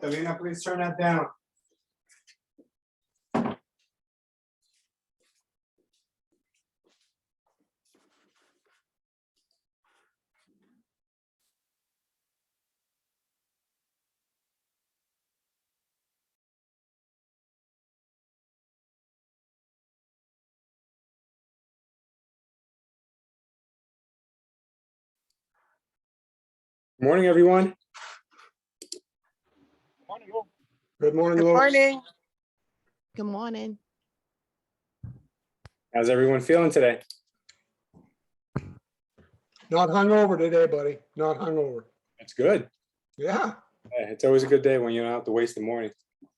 Catalina, please turn that down. Morning, everyone. Good morning, Good Lou. morning. Good morning. How's everyone feeling today? Not hungover today, buddy. Not hungover. That's good. Yeah. Yeah, it's always a good day when you don't have to waste the morning.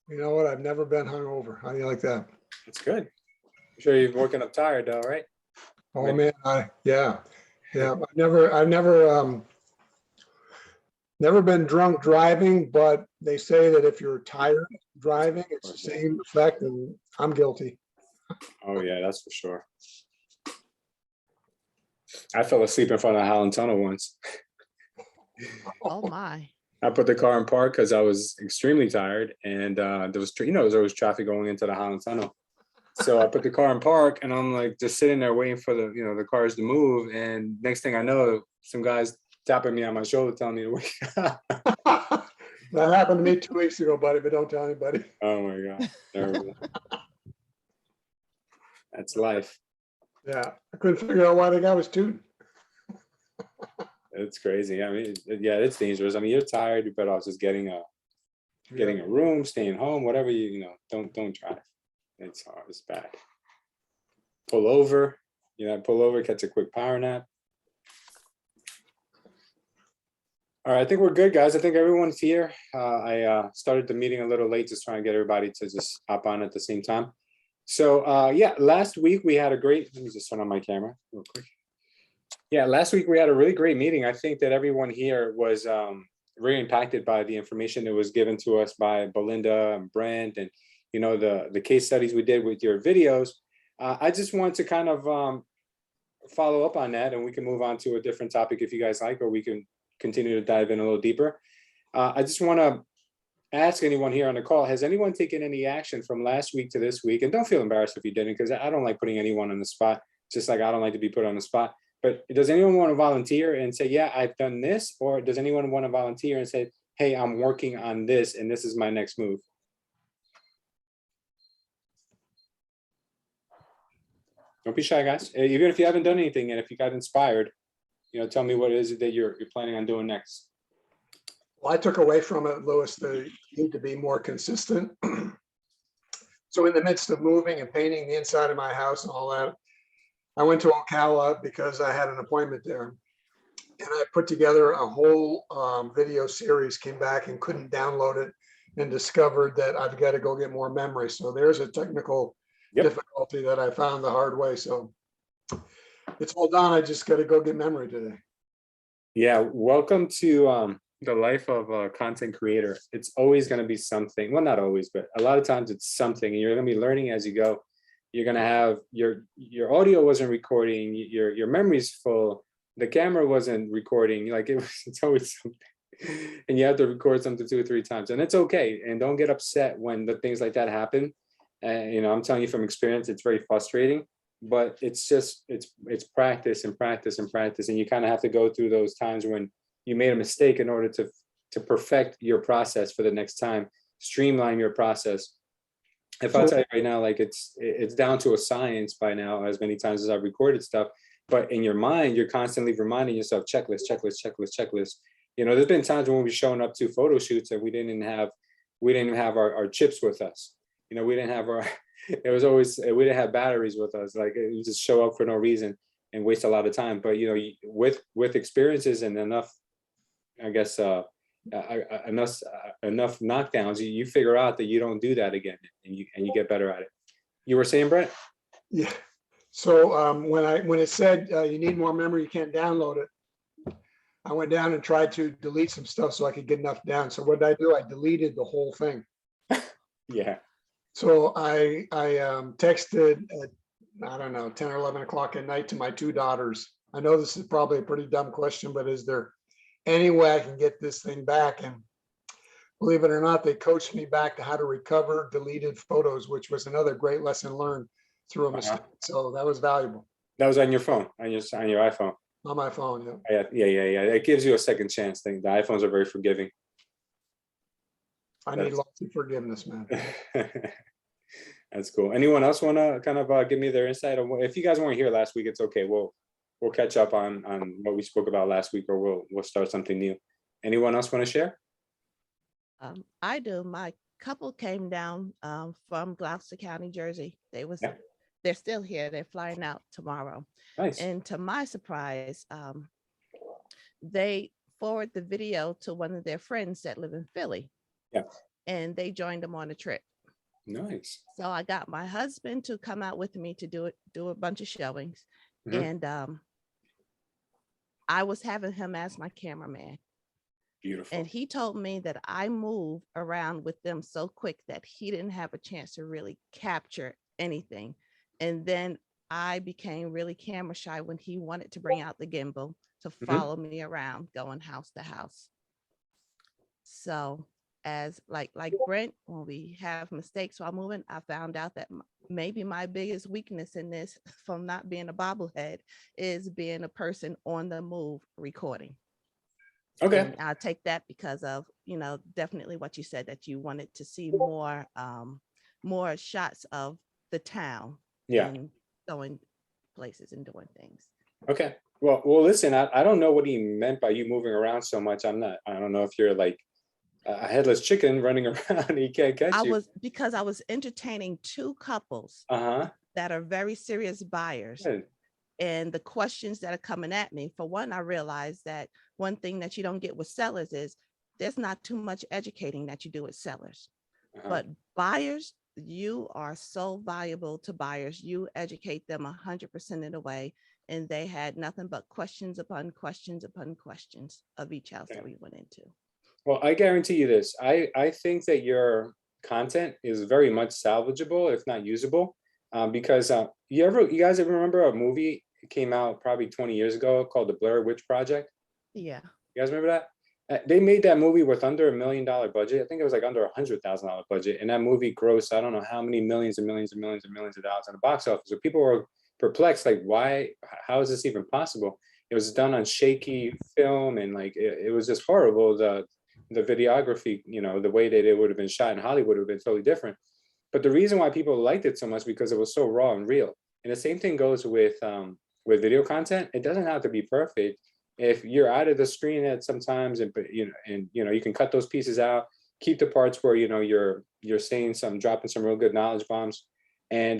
You know what? I've never been hungover. How do you like that? It's good. I'm sure you're woken up tired though, right? Oh Right. man, yeah. I've never been drunk driving, but they say that if you're tired driving, it's the same effect, and I'm guilty. Oh yeah, that's for sure. I fell asleep in front of the Holland Tunnel once. Oh my. I put the car in park because I was extremely tired, and there was, there's always traffic going into the Holland Tunnel. So I put the car in park, and I'm like just sitting there waiting for the, the cars to move. And next thing I know, some guys tapping me on my shoulder, telling me to wake up. That happened to me 2 weeks ago, buddy, but don't tell anybody. Oh my God, terrible. That's life. Yeah, I couldn't figure out why the guy was tooting. It's crazy. I mean, yeah, it's dangerous. I mean, you're tired. You're better off just getting a room, staying home, whatever don't drive. It's hard. It's bad. Pull over. Pull over, catch a quick power nap. All right, I think we're good, guys. I think everyone's here. I started the meeting a little late, just trying to get everybody to just hop on at the same time. So yeah, last week we had a great, let me just turn on my camera real quick. Yeah, last week we had a really great meeting. I think that everyone here was very impacted by the information that was given to us by Belinda and Brent, and the case studies we did with your videos. I just want to kind of follow up on that, and we can move on to a different topic if you guys like, or we can continue to dive in a little deeper. I just want to ask anyone here on the call, has anyone taken any action from last week to this week? And don't feel embarrassed if you didn't, because I don't like putting anyone on the spot, just like I don't like to be put on the spot. But does anyone want to volunteer and say, yeah, I've done this? Or does anyone want to volunteer and say, hey, I'm working on this and this is my next move? Don't be shy, guys. Even if you haven't done anything, and if you got inspired, tell me what it is that you're planning on doing next. Well, I took away from it, Louis, the need to be more consistent. So in the midst of moving and painting the inside of my house and all that, I went to Ocala because I had an appointment there. And I put together a whole video series, came back and couldn't download it, and discovered that I've got to go get more memory. So there's a technical difficulty that I found the hard way. So it's all done. I just got to go get memory today. Yeah, welcome to the life of a content creator. It's always going to be something. Well, not always, but a lot of times it's something, and you're going to be learning as you go. You're going to have your audio wasn't recording, your memory's full, the camera wasn't recording, it's always something. And you have to record something 2 or 3 times, and it's okay. And don't get upset when the things like that happen. I'm telling you from experience, it's very frustrating, but it's just, it's practice and practice and practice. And you kind of have to go through those times when you made a mistake in order to perfect your process for the next time, streamline your process. If I tell you right now, it's down to a science by now, as many times as I've recorded stuff, but in your mind, you're constantly reminding yourself, checklist, checklist, checklist, checklist. There's been times when we've shown up to photo shoots and we didn't have our chips with us. We didn't have we didn't have batteries with us. We just show up for no reason and waste a lot of time. But, with experiences and enough, I guess, enough knockdowns, you figure out that you don't do that again, and you get better at it. You were saying, Brett? Yeah. So when it said you need more memory, you can't download it, I went down and tried to delete some stuff so I could get enough down. So what did I do? I deleted the whole thing. Yeah. So I texted at, I don't know, 10 or 11 o'clock at night to my 2 daughters. I know this is probably a pretty dumb question, but is there any way I can get this thing back? And believe it or not, they coached me back to how to recover deleted photos, which was another great lesson learned through a mistake. So that was valuable That was on your phone, on your iPhone. on my phone. Yeah. Yeah. It gives you a second chance thing. The iPhones are very forgiving. I need lots of forgiveness, man. That's cool. Anyone else want to kind of give me their insight on if you guys weren't here last week, it's okay. We'll catch up on what we spoke about last week, or we'll start something new. Anyone else want to share? I do. My couple came down from Gloucester County, Jersey. They're still here. They're flying out tomorrow. Nice. And to my surprise, they forward the video to one of their friends that live in Philly. Yeah. And they joined them on a trip. Nice. So I got my husband to come out with me to do a bunch of showings. And I was having him as my cameraman. Beautiful. And he told me that I moved around with them so quick that he didn't have a chance to really capture anything. And then I became really camera shy when he wanted to bring out the gimbal to follow me around, going house to house. So as like Brent, when we have mistakes while moving, I found out that maybe my biggest weakness in this, from not being a bobblehead, is being a person on the move recording. Okay. And I'll take that because of, definitely what you said, that you wanted to see more shots of the town. Yeah. And going places and doing things. Okay. Well, listen, I don't know what he meant by you moving around so much. I don't know if you're like a headless chicken running around and he can't catch you. Because I was entertaining two couples that are very serious buyers. Good. And the questions that are coming at me, for one, I realized that one thing that you don't get with sellers is there's not too much educating that you do with sellers. But buyers, you are so valuable to buyers. You educate them 100% of the way. And they had nothing but questions upon questions upon questions of each house that we went into. Well, I guarantee you this. I think that your content is very much salvageable, if not usable, because you guys ever remember a movie came out probably 20 years ago called The Blair Witch Project? Yeah. You guys remember that? They made that movie with under $1 million budget. I think it was like under $100,000 budget, and that movie grossed I don't know how many millions and millions and millions and millions of dollars in the box office. So people were perplexed, like, why? How is this even possible? It was done on shaky film, and like it was just horrible. The videography, the way that it would have been shot in Hollywood would have been totally different. But the reason why people liked it so much because it was so raw and real. And the same thing goes with video content. It doesn't have to be perfect. If you're out of the screen at sometimes, and you can cut those pieces out, keep the parts where you're saying dropping some real good knowledge bombs, and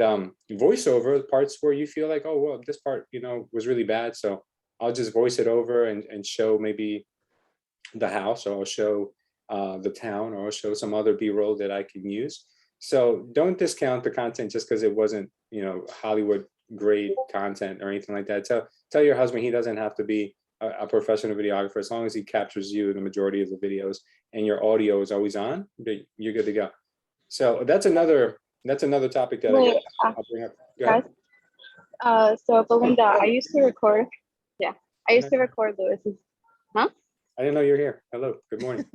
voiceover parts where you feel like, oh well, this part was really bad, so I'll just voice it over and show maybe the house, or I'll show the town, or I'll show some other B-roll that I can use. So don't discount the content just because it wasn't Hollywood grade content or anything like that. Tell your husband he doesn't have to be a professional videographer. As long as he captures you in the majority of the videos and your audio is always on, you're good to go. So that's another topic that I'll bring up. Go ahead. So Belinda, I used to record Lewis's. Huh? I didn't know you're here. Hello. Good morning.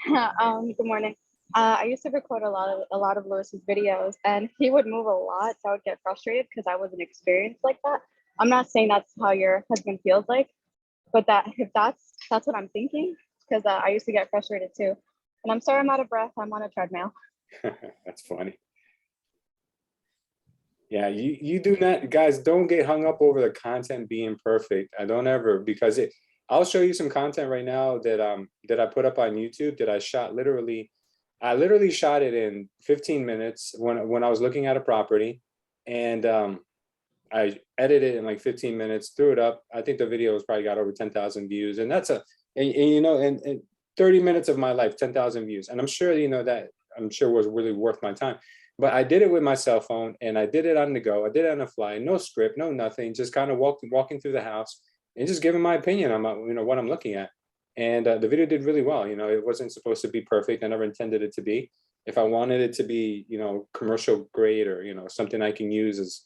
Good morning. I used to record a lot of Lewis's videos, and he would move a lot, so I would get frustrated because I wasn't experienced like that. I'm not saying that's how your husband feels like, but if that's what I'm thinking, because I used to get frustrated too. And I'm sorry I'm out of breath. I'm on a treadmill. That's funny. Yeah, you do not, guys, don't get hung up over the content being perfect. I don't ever, because I'll show you some content right now that I put up on YouTube that I shot I literally shot it in 15 minutes when I was looking at a property, and I edited it in like 15 minutes, threw it up. I think the video has probably got over 10,000 views, and that's and 30 minutes of my life, 10,000 views. And I'm sure, was really worth my time. But I did it with my cell phone, and I did it on the go. I did it on the fly, no script, no nothing, just kind of walking through the house and just giving my opinion on what I'm looking at. And the video did really well. It wasn't supposed to be perfect. I never intended it to be. If I wanted it to be, commercial grade, or, something I can use as,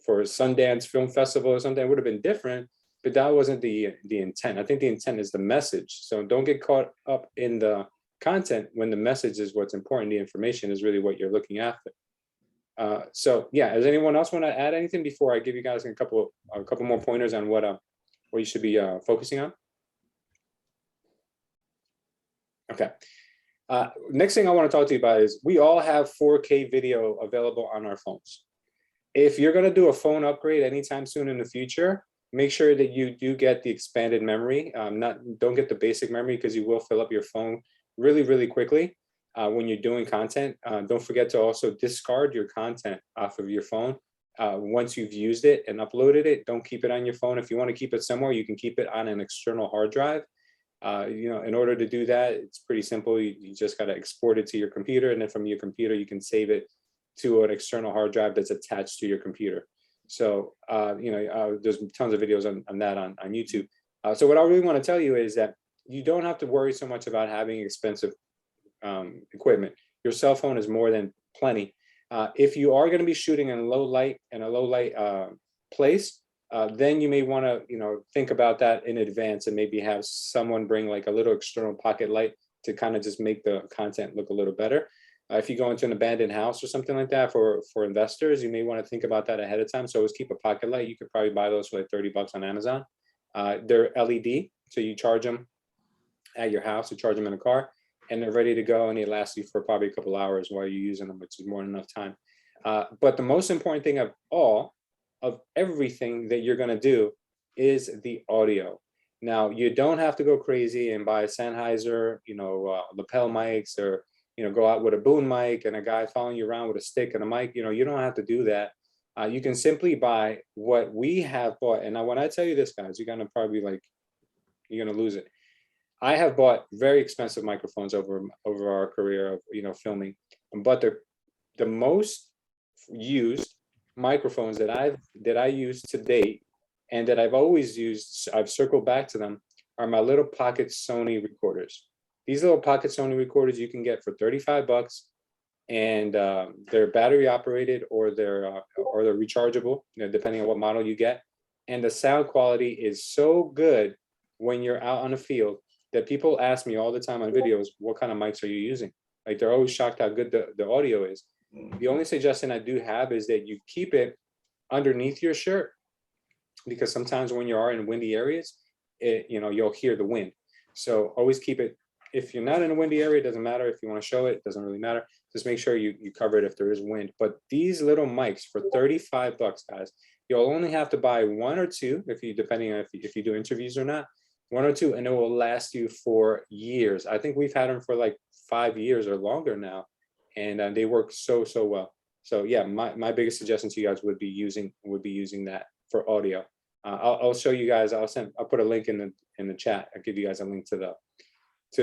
for a Sundance Film Festival or something, it would have been different. but that wasn't the intent. I think the intent is the message. So don't get caught up in the content when the message is what's important. The information is really what you're looking after. So yeah, does anyone else want to add anything before I give you guys a couple more pointers on what you should be focusing on? Okay. Next thing I want to talk to you about is we all have 4K video available on our phones. If you're going to do a phone upgrade anytime soon in the future, make sure that you do get the expanded memory. Don't get the basic memory, because you will fill up your phone really, really quickly when you're doing content. Don't forget to also discard your content off of your phone once you've used it and uploaded it. Don't keep it on your phone. If you want to keep it somewhere, you can keep it on an external hard drive. In order to do that, it's pretty simple. You just got to export it to your computer, and then from your computer, you can save it to an external hard drive that's attached to your computer. So, there's tons of videos on that on YouTube. So what I really want to tell you is that you don't have to worry so much about having expensive equipment. Your cell phone is more than plenty. If you are going to be shooting in a low light place, then you may want to, think about that in advance and maybe have someone bring like a little external pocket light to kind of just make the content look a little better. If you go into an abandoned house or something like that for investors, you may want to think about that ahead of time. So always keep a pocket light. You could probably buy those for like $30 on Amazon. They're LED, so you charge them at your house, you charge them in a car, and they're ready to go, and they last you for probably a couple hours while you're using them, which is more than enough time. But the most important thing of everything that you're going to do is the audio. Now, you don't have to go crazy and buy Sennheiser, lapel mics, or go out with a boom mic and a guy following you around with a stick and a mic. You don't have to do that. You can simply buy what we have bought. And now when I tell you this, guys, you're going to probably you're going to lose it. I have bought very expensive microphones over our career of, filming, but the most used microphones that I use to date and that I've always used, I've circled back to them, are my little pocket Sony recorders. These little pocket Sony recorders you can get for $35, and they're battery operated or they're rechargeable, depending on what model you get. And the sound quality is so good when you're out on the field that people ask me all the time on videos, what kind of mics are you using? Like, they're always shocked how good the audio is. The only suggestion I do have is that you keep it underneath your shirt, because sometimes when you are in windy areas, you'll hear the wind. So always keep it. If you're not in a windy area, it doesn't matter. If you want to show it, it doesn't really matter. Just make sure you cover it if there is wind. But these little mics for $35, guys, you'll only have to buy one or two, depending on if you do interviews or not, one or two, and it will last you for years. I think we've had them for like 5 years or longer now, and they work so well. So yeah, my biggest suggestion to you guys would be using that for audio. I'll show you guys. I'll put a link in the chat. I'll give you guys a link to the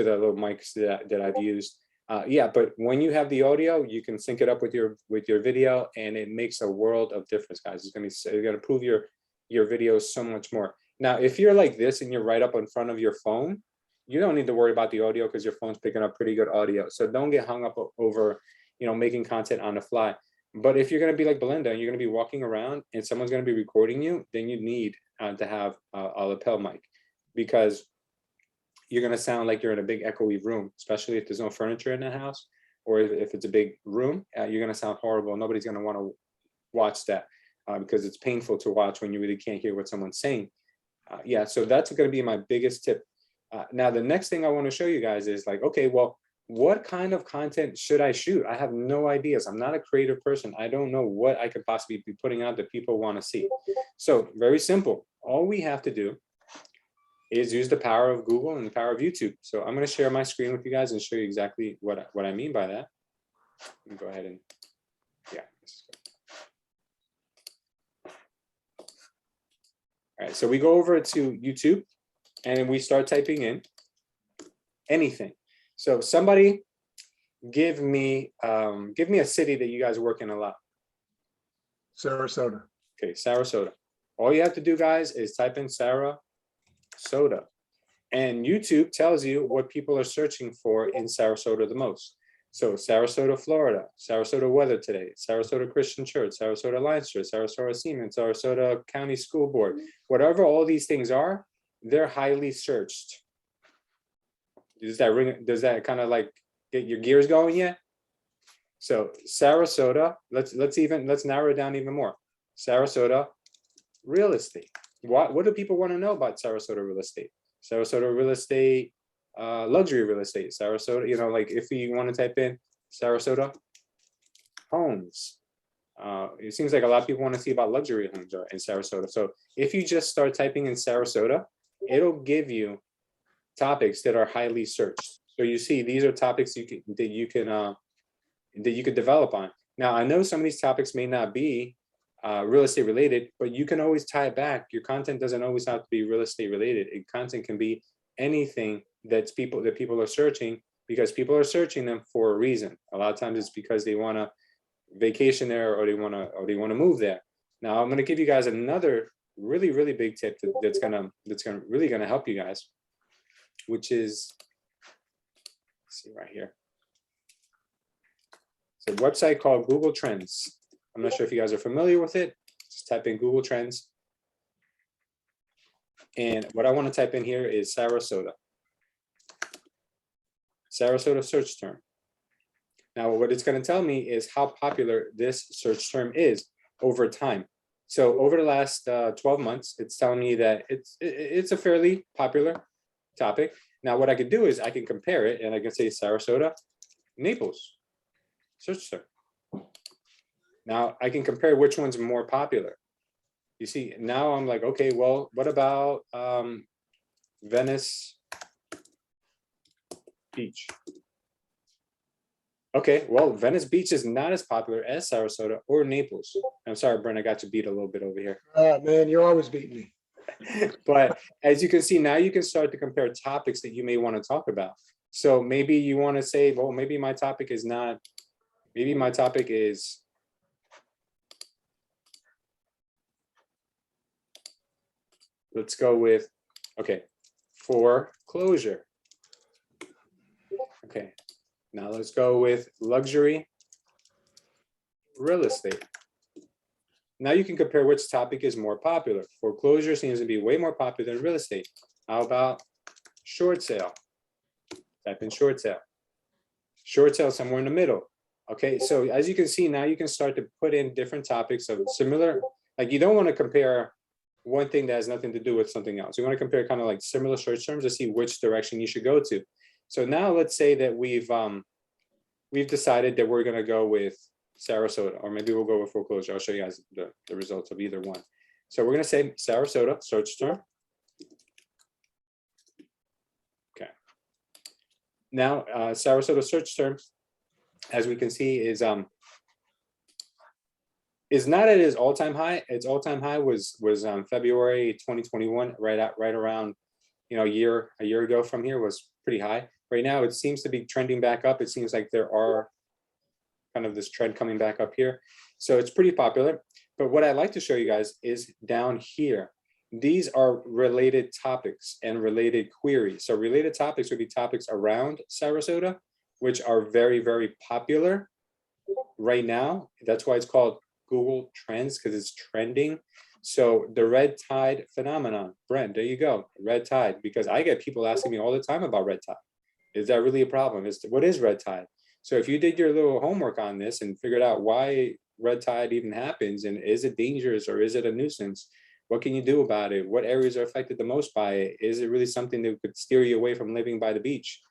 little mics that I've used. But when you have the audio, you can sync it up with your video, and it makes a world of difference, guys. It's gonna improve your videos so much more. Now, if you're like this and you're right up in front of your phone, you don't need to worry about the audio because your phone's picking up pretty good audio. So don't get hung up over, making content on the fly. But if you're going to be like Belinda and you're going to be walking around and someone's going to be recording you, then you need to have a lapel mic, because you're going to sound like you're in a big echoey room, especially if there's no furniture in the house, or if it's a big room, you're going to sound horrible. Nobody's going to want to watch that because it's painful to watch when you really can't hear what someone's saying. So that's going to be my biggest tip. Now, the next thing I want to show you guys is like, okay, well, what kind of content should I shoot? I have no ideas. I'm not a creative person. I don't know what I could possibly be putting out that people want to see. So very simple. All we have to do is use the power of Google and the power of YouTube. So I'm going to share my screen with you guys and show you exactly what I mean by that. Let me go ahead and, this is good. All right, so we go over to YouTube and we start typing in anything. So somebody give me a city that you guys work in a lot. Sarasota. Okay, Sarasota. All you have to do, guys, is type in Sarasota. And YouTube tells you what people are searching for in Sarasota the most. So Sarasota, Florida, Sarasota weather today, Sarasota Christian Church, Sarasota Lions Church, Sarasota Siemens, Sarasota County School Board, whatever all these things are, they're highly searched. Does that ring? Does that kind of like get your gears going yet? So Sarasota, let's narrow it down even more. Sarasota real estate. What do people want to know about Sarasota real estate? Sarasota real estate, luxury real estate. Sarasota, you know, like if you want to type in Sarasota homes, it seems like a lot of people want to see about luxury homes in Sarasota. So if you just start typing in Sarasota, it'll give you topics that are highly searched. So you see, these are topics that you can develop on. Now, I know some of these topics may not be real estate related, but you can always tie it back. Your content doesn't always have to be real estate related. Content can be anything that people are searching, because people are searching them for a reason. A lot of times it's because they want to vacation there, or they want to move there. Now, I'm going to give you guys another really big tip that's really gonna help you guys, which is, let's see right here. It's a website called Google Trends. I'm not sure if you guys are familiar with it. Just type in Google Trends. And what I want to type in here is Sarasota. Sarasota search term. Now, what it's going to tell me is how popular this search term is over time. So over the last 12 months, it's telling me that it's a fairly popular topic. Now, what I could do is I can compare it, and I can say Sarasota, Naples, search term. Now I can compare which one's more popular. You see, now I'm like, okay, well, what about Venice Beach? Okay, well, Venice Beach is not as popular as Sarasota or Naples. I'm sorry, Brent, I got you beat a little bit over here. Man, you're always beating me. But as you can see, now you can start to compare topics that you may want to talk about. So maybe you want to say, well, maybe my topic is, let's go with, okay, foreclosure. Okay, now let's go with luxury real estate. Now you can compare which topic is more popular. Foreclosure seems to be way more popular than real estate. How about short sale? Type in short sale. Short sale somewhere in the middle. Okay, so as you can see, now you can start to put in different topics of similar, like you don't want to compare one thing that has nothing to do with something else. You want to compare kind of like similar search terms to see which direction you should go to. So now let's say that we've decided that we're going to go with Sarasota, or maybe we'll go with foreclosure. I'll show you guys the results of either one. So we're going to say Sarasota search term. Okay. Now Sarasota search term, as we can see, is not at its all-time high. Its all-time high was February 2021, right around, you know, a year ago from here, was pretty high. Right now it seems to be trending back up. It seems like there are kind of this trend coming back up here. So it's pretty popular. But what I'd like to show you guys is down here. These are related topics and related queries. So related topics would be topics around Sarasota, which are very popular right now. That's why it's called Google Trends, because it's trending. So the red tide phenomenon, Brent, there you go, red tide, because I get people asking me all the time about red tide. Is that really a problem? What is red tide? So if you did your little homework on this and figured out why red tide even happens, and is it dangerous or is it a nuisance? What can you do about it? What areas are affected the most by it? Is it really something that could steer you away from living by the beach?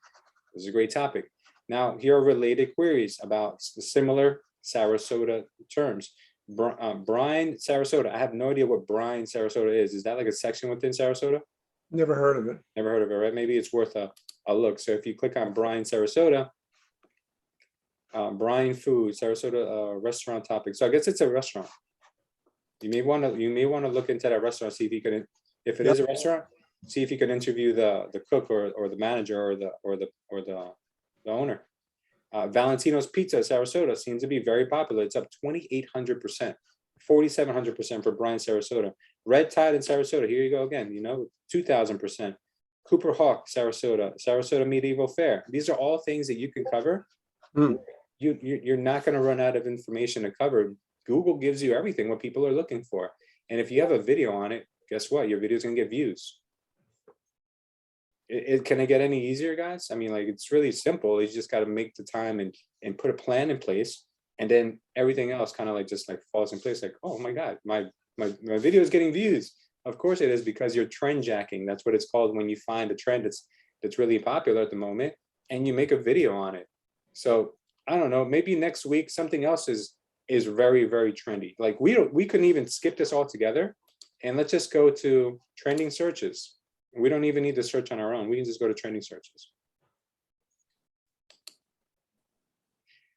This is a great topic. Now, here are related queries about similar Sarasota terms. Brine, Sarasota. I have no idea what Brine, Sarasota is. Is that like a section within Sarasota? Never heard of it. Never heard of it, right? Maybe it's worth a look. So if you click on Brine, Sarasota, Brine Food, Sarasota restaurant topic. So I guess it's a restaurant. You may want to look into that restaurant, see if you can, if it is a restaurant, see if you can interview the cook or the manager or the owner. Valentino's Pizza, Sarasota, seems to be very popular. It's up 2,800%, 4,700% for Brine, Sarasota. Red Tide in Sarasota, here you go again, 2,000%. Cooper Hawk, Sarasota, Sarasota Medieval Fair. These are all things that you can cover Hmm. You're not going to run out of information to cover. Google gives you everything what people are looking for. And if you have a video on it, guess what? Your video is going to get views. Can it get any easier, guys? I mean, like, it's really simple. You just got to make the time and put a plan in place. And then everything else kind of like just like falls in place. Like, oh my God, my video is getting views. Of course it is, because you're trend jacking. That's what it's called when you find a trend that's really popular at the moment and you make a video on it. So I don't know, maybe next week something else is very, very trendy. Like we couldn't even skip this altogether, and let's just go to trending searches. We don't even need to search on our own. We can just go to trending searches.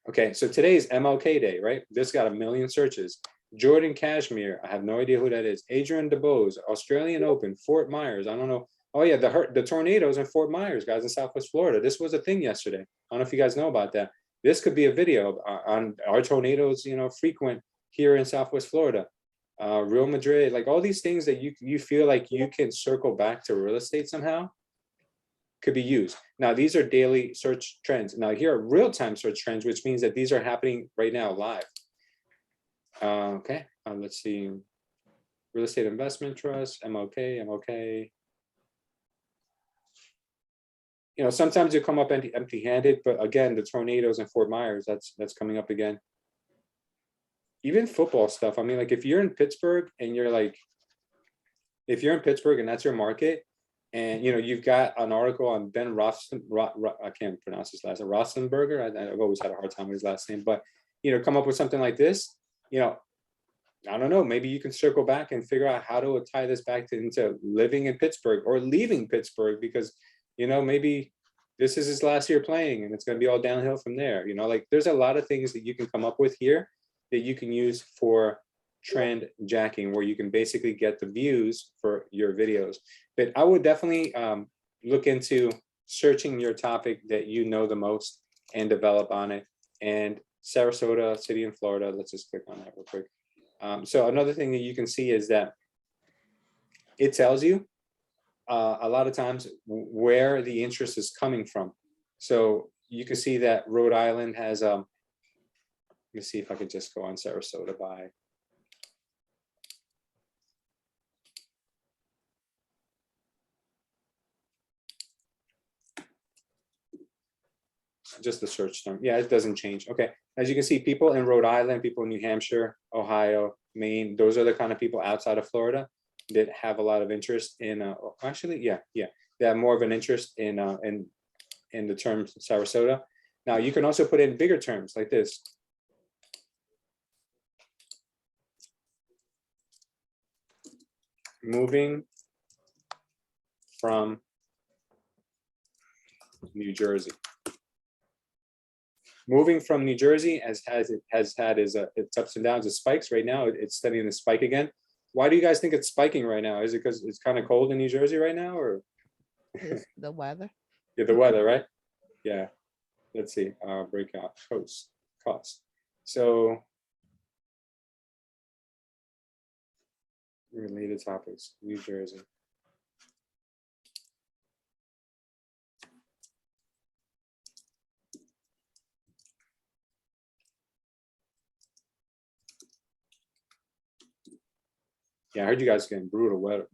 Okay, so today is MLK Day, right? This got 1 million searches. Jordan Cashmere, I have no idea who that is. Adrian DeBose, Australian Open, Fort Myers. I don't know. Oh yeah, the tornadoes in Fort Myers, guys, in Southwest Florida. This was a thing yesterday. I don't know if you guys know about that. This could be a video on our tornadoes, you know, frequent here in Southwest Florida. Real Madrid, like all these things that you feel like you can circle back to real estate somehow could be used. Now, these are daily search trends. Now, here are real-time search trends, which means that these are happening right now live. Okay, let's see. Real estate investment trust, MLK. You know, sometimes you come up empty-handed, but again, the tornadoes in Fort Myers, that's coming up again. Even football stuff. I mean, like if you're in Pittsburgh and you're like, if you're in Pittsburgh and that's your market, and you know you've got an article on Ben I can't pronounce his last name, Roethlisberger. I've always had a hard time with his last name, but you know, come up with something like this. You know, I don't know. Maybe you can circle back and figure out how to tie this back into living in Pittsburgh or leaving Pittsburgh, because you know maybe this is his last year playing and it's going to be all downhill from there. You know, like there's a lot of things that you can come up with here that you can use for trend jacking, where you can basically get the views for your videos. But I would definitely look into searching your topic that you know the most and develop on it. And Sarasota, city in Florida, let's just click on that real quick. So another thing that you can see is that it tells you a lot of times where the interest is coming from. So you can see that Rhode Island has, let me see if I could just go on Sarasota by. Just the search term. Yeah, it doesn't change. Okay. As you can see, people in Rhode Island, people in New Hampshire, Ohio, Maine, those are the kind of people outside of Florida that have a lot of interest in, actually, yeah. They have more of an interest in the term Sarasota. Now, you can also put in bigger terms like this. Moving from New Jersey. Moving from New Jersey has had its ups and downs, its spikes. Right now, it's studying the spike again. Why do you guys think it's spiking right now? Is it because it's kind of cold in New Jersey right now, or It's the weather? yeah, the weather, right? Yeah. Let's see. Breakout cost. So related topics, New Jersey. Yeah, I heard you guys getting brutal weather.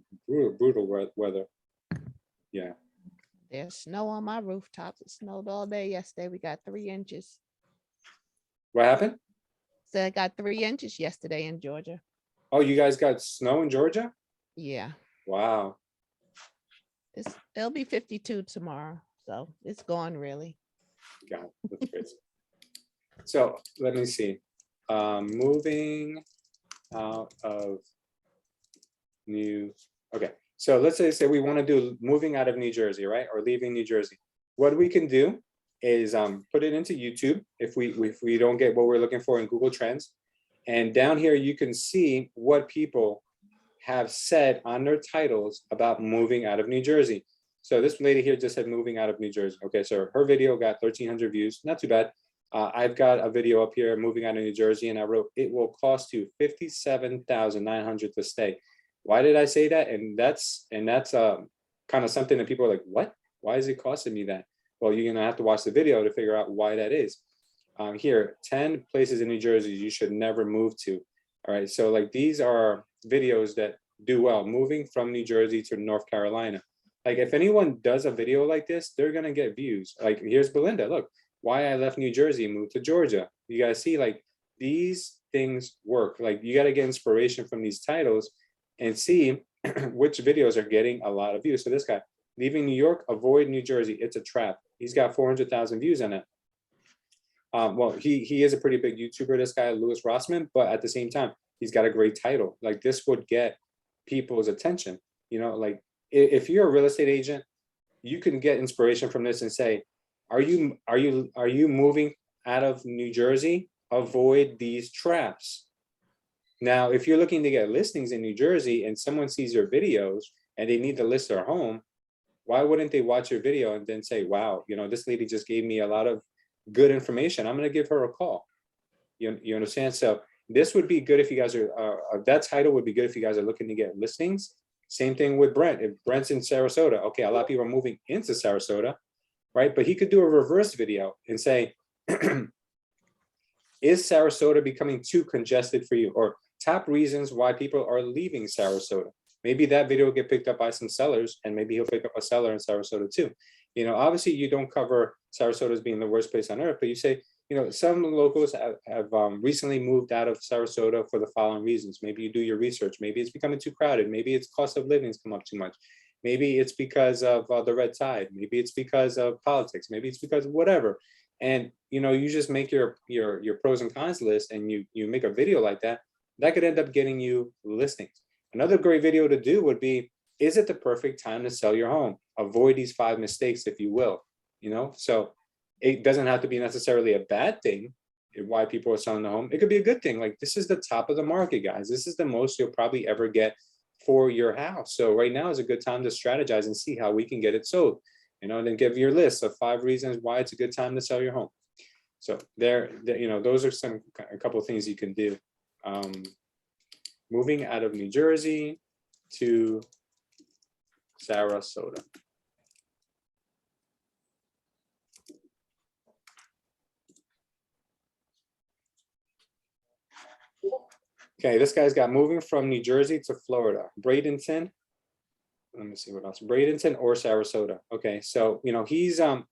Yeah. There's snow on my rooftops. It snowed all day yesterday. We got 3 inches. What happened? So I got 3 inches yesterday in Georgia. Oh, you guys got snow in Georgia? Yeah. Wow. It'll be 52 tomorrow. So it's gone really. God, that's crazy. So let me see. Moving out of okay. So let's say we want to do moving out of New Jersey, right? Or leaving New Jersey. What we can do is put it into YouTube if we don't get what we're looking for in Google Trends. And down here, you can see what people have said on their titles about moving out of New Jersey. So this lady here just said moving out of New Jersey. Okay, so her video got 1,300 views, not too bad. I've got a video up here, moving out of New Jersey, and I wrote, it will cost you $57,900 to stay. Why did I say that? And that's kind of something that people are like, what? Why is it costing me that? Well, you're gonna have to watch the video to figure out why that is. Here, 10 places in New Jersey you should never move to. All right, so like these are videos that do well, moving from New Jersey to North Carolina. Like if anyone does a video like this, they're gonna get views. Like here's Belinda, look, why I left New Jersey and moved to Georgia. You guys see, like these things work. Like you gotta get inspiration from these titles and see which videos are getting a lot of views. So this guy, leaving New York, avoid New Jersey, it's a trap. He's got 400,000 views on it. Well, he is a pretty big YouTuber, this guy, Louis Rossman, but at the same time, he's got a great title. Like this would get people's attention. You know, like if you're a real estate agent, you can get inspiration from this and say, are you moving out of New Jersey? Avoid these traps. Now, if you're looking to get listings in New Jersey and someone sees your videos and they need to list their home, why wouldn't they watch your video and then say, wow, you know, this lady just gave me a lot of good information. I'm going to give her a call. You understand? So this would be good if you guys are, that title would be good if you guys are looking to get listings. Same thing with Brent. If Brent's in Sarasota, okay, a lot of people are moving into Sarasota, right? But he could do a reverse video and say, is Sarasota becoming too congested for you? Or top reasons why people are leaving Sarasota. Maybe that video will get picked up by some sellers and maybe he'll pick up a seller in Sarasota too. You know, obviously you don't cover Sarasota as being the worst place on earth, but you say, you know, some locals have recently moved out of Sarasota for the following reasons. Maybe you do your research. Maybe it's becoming too crowded. Maybe it's cost of living has come up too much. Maybe it's because of the red tide. Maybe it's because of politics. Maybe it's because of whatever. And, you know, you just make your pros and cons list and you make a video like that, that could end up getting you listings. Another great video to do would be, is it the perfect time to sell your home? Avoid these 5 mistakes, if you will, you know? So it doesn't have to be necessarily a bad thing why people are selling the home. It could be a good thing. Like this is the top of the market, guys. This is the most you'll probably ever get for your house. So right now is a good time to strategize and see how we can get it sold, you know, and then give your list of 5 reasons why it's a good time to sell your home. So there, you know, those are a couple of things you can do. Moving out of New Jersey to Sarasota. Okay, this guy's got moving from New Jersey to Florida. Bradenton. Let me see what else. Bradenton or Sarasota. Okay, so you know he's and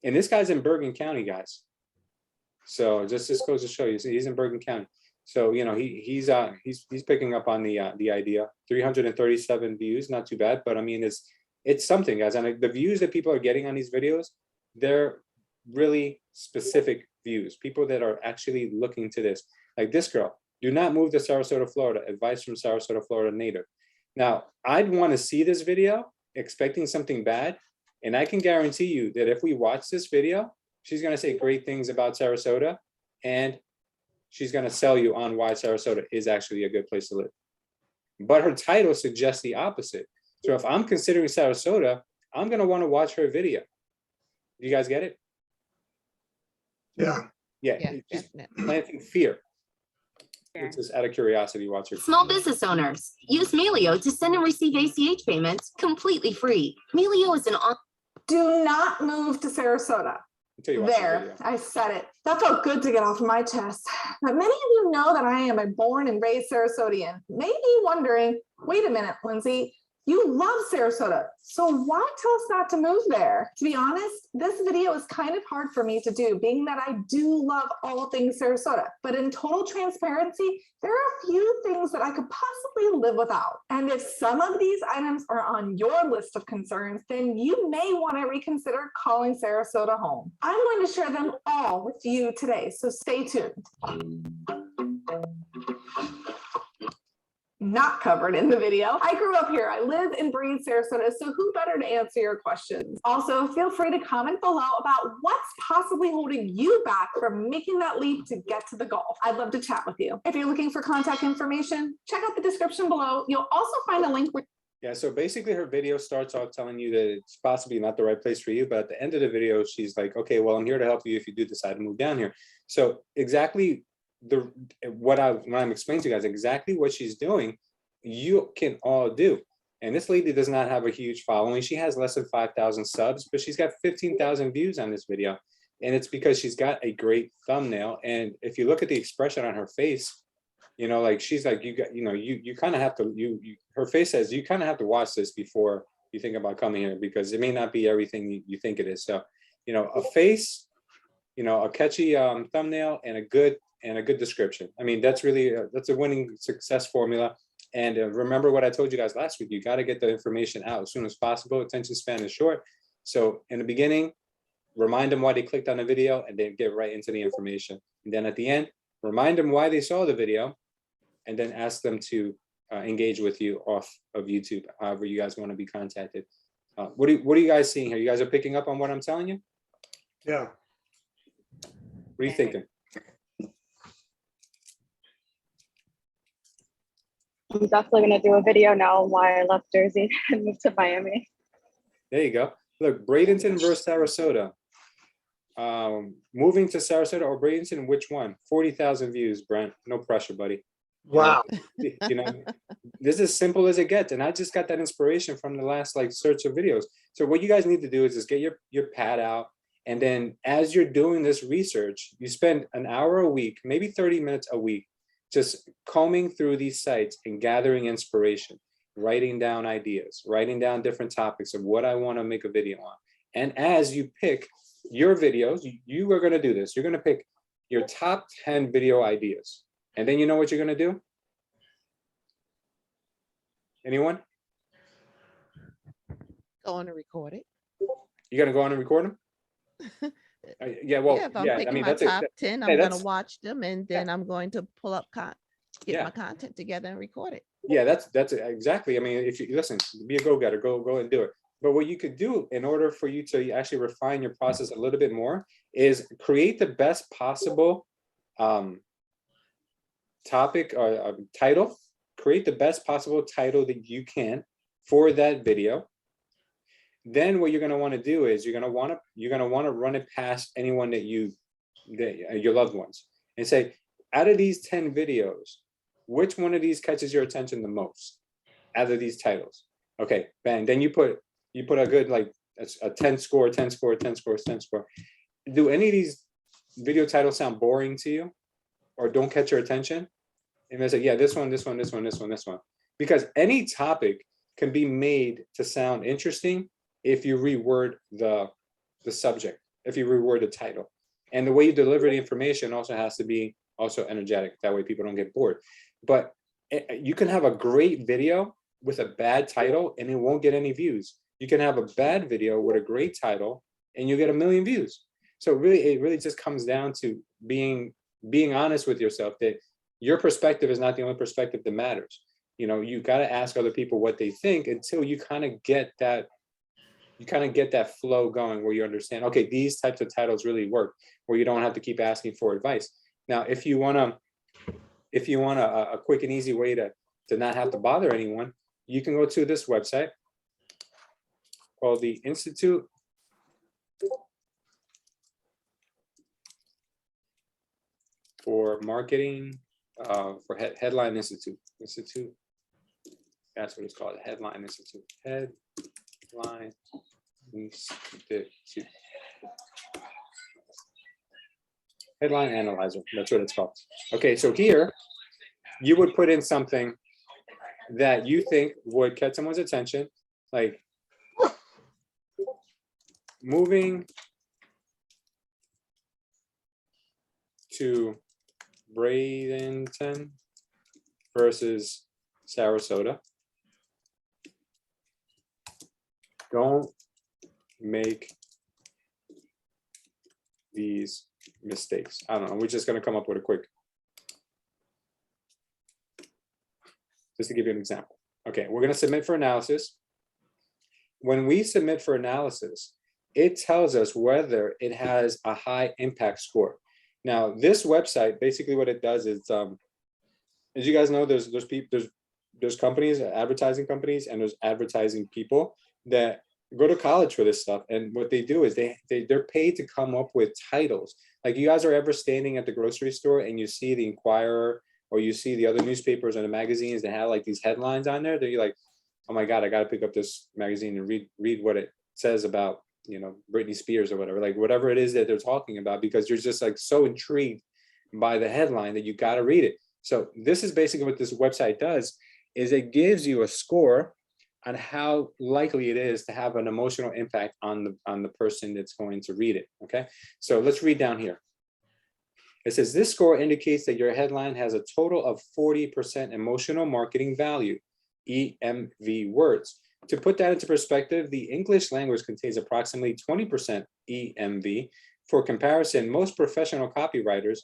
this guy's in Bergen County, guys. So just this goes to show you. See, he's in Bergen County. So you know he's picking up on the idea. 337 views, not too bad, but I mean it's something, guys. And the views that people are getting on these videos, they're really specific views. People that are actually looking to this, like this girl. Do not move to Sarasota, Florida. Advice from Sarasota, Florida native. Now, I'd want to see this video expecting something bad, and I can guarantee you that if we watch this video, she's going to say great things about Sarasota, and she's going to sell you on why Sarasota is actually a good place to live. But her title suggests the opposite. So if I'm considering Sarasota, I'm going to want to watch her video. You guys get it? Yeah. Yeah, Yeah, just definitely. planting fear. It's just out of curiosity, watch it. Small business owners, use Melio to send and receive ACH payments completely free. Melio is an Do not move to Sarasota. Until you watch the There, video. I said it. That felt good to get off my chest. But many of you know that I am a born and raised Sarasodian. Maybe wondering, wait a minute, Lindsay, you love Sarasota, so why tell us not to move there? To be honest, this video is kind of hard for me to do, being that I do love all things Sarasota. But in total transparency, there are a few things that I could possibly live without. And if some of these items are on your list of concerns, then you may want to reconsider calling Sarasota home. I'm going to share them all with you today, so stay tuned. Not covered in the video. I grew up here. I live and breathe Sarasota, so who better to answer your questions? Also, feel free to comment below about what's possibly holding you back from making that leap to get to the Gulf. I'd love to chat with you. If you're looking for contact information, check out the description below. You'll also find a link with Yeah, so basically her video starts off telling you that it's possibly not the right place for you, but at the end of the video, she's like, okay, well, I'm here to help you if you do decide to move down here. So exactly when I'm explaining to you guys exactly what she's doing, you can all do. And this lady does not have a huge following. She has less than 5,000 subs, but she's got 15,000 views on this video. And it's because she's got a great thumbnail. And if you look at the expression on her face, you know, like she's like, you got, you know, you kind of have to, her face says, you kind of have to watch this before you think about coming here, because it may not be everything you think it is. So, you know, a face, you know, a catchy thumbnail and a good description. I mean, that's really, that's a winning success formula. And remember what I told you guys last week, you got to get the information out as soon as possible. Attention span is short. So in the beginning, remind them why they clicked on the video and then get right into the information. And then at the end, remind them why they saw the video and then ask them to engage with you off of YouTube, however you guys want to be contacted. What are you guys seeing here? You guys are picking up on what I'm telling you? Yeah. What are you thinking? I'm definitely gonna do a video now on why I left Jersey and moved to Miami. There you go. Look, Bradenton versus Sarasota. Moving to Sarasota or Bradenton, which one? 40,000 views, Brent. No pressure, buddy. Wow. You know, this is as simple as it gets. And I just got that inspiration from the last like search of videos. So what you guys need to do is just get your pad out. And then as you're doing this research, you spend an hour a week, maybe 30 minutes a week, just combing through these sites and gathering inspiration, writing down ideas, writing down different topics of what I want to make a video on. And as you pick your videos, you are going to do this. You're going to pick your top 10 video ideas. And then you know what you're going to do? Anyone? Go on and record it. You're going to go on and record them? Yeah, well, Yeah, if I'm yeah, I picking mean, my that's top it. 10, Hey, I'm that's- gonna watch them and then I'm going to pull up Yeah. my content together and record it. Yeah, that's exactly. I mean, if you listen, be a go-getter, go and do it. But what you could do in order for you to actually refine your process a little bit more is create the best possible topic or title. Create the best possible title that you can for that video. Then what you're going to want to do is you're going to want to run it past anyone that your loved ones and say, out of these 10 videos, which one of these catches your attention the most out of these titles? Okay, bang. Then you put a good like a 10 score, 10 score, 10 score, 10 score. Do any of these video titles sound boring to you or don't catch your attention? And they say, yeah, this one. Because any topic can be made to sound interesting if you reword the subject, if you reword the title. And the way you deliver the information also has to be also energetic. That way people don't get bored. But you can have a great video with a bad title and it won't get any views. You can have a bad video with a great title and you get 1 million views. So it really just comes down to being honest with yourself that your perspective is not the only perspective that matters. You know, you got to ask other people what they think until you kind of get that flow going where you understand, okay, these types of titles really work, where you don't have to keep asking for advice. Now, if you want a quick and easy way to not have to bother anyone, you can go to this website called the Institute for Marketing for Headline Institute. That's what it's called, Headline Institute. Headline Institute. Headline Analyzer, that's what it's called. Okay, so here you would put in something that you think would catch someone's attention, like moving to Bradenton versus Sarasota. Don't make these mistakes. I don't know. We're just going to come up with a quick, just to give you an example. Okay, we're going to submit for analysis. When we submit for analysis, it tells us whether it has a high impact score. Now, this website, basically what it does is, as you guys know, there's companies, advertising companies, and there's advertising people that go to college for this stuff. And what they do is they're paid to come up with titles. Like, you guys are ever standing at the grocery store and you see the Inquirer or you see the other newspapers and the magazines that have like these headlines on there, that you're like, oh my God, I got to pick up this magazine and read what it says about, Britney Spears or whatever, like whatever it is that they're talking about, because you're just like so intrigued by the headline that you got to read it. So this is basically what this website does, is it gives you a score on how likely it is to have an emotional impact on the person that's going to read it. Okay, so let's read down here. It says this score indicates that your headline has a total of 40% emotional marketing value, EMV words. To put that into perspective, the English language contains approximately 20% EMV. For comparison, most professional copywriters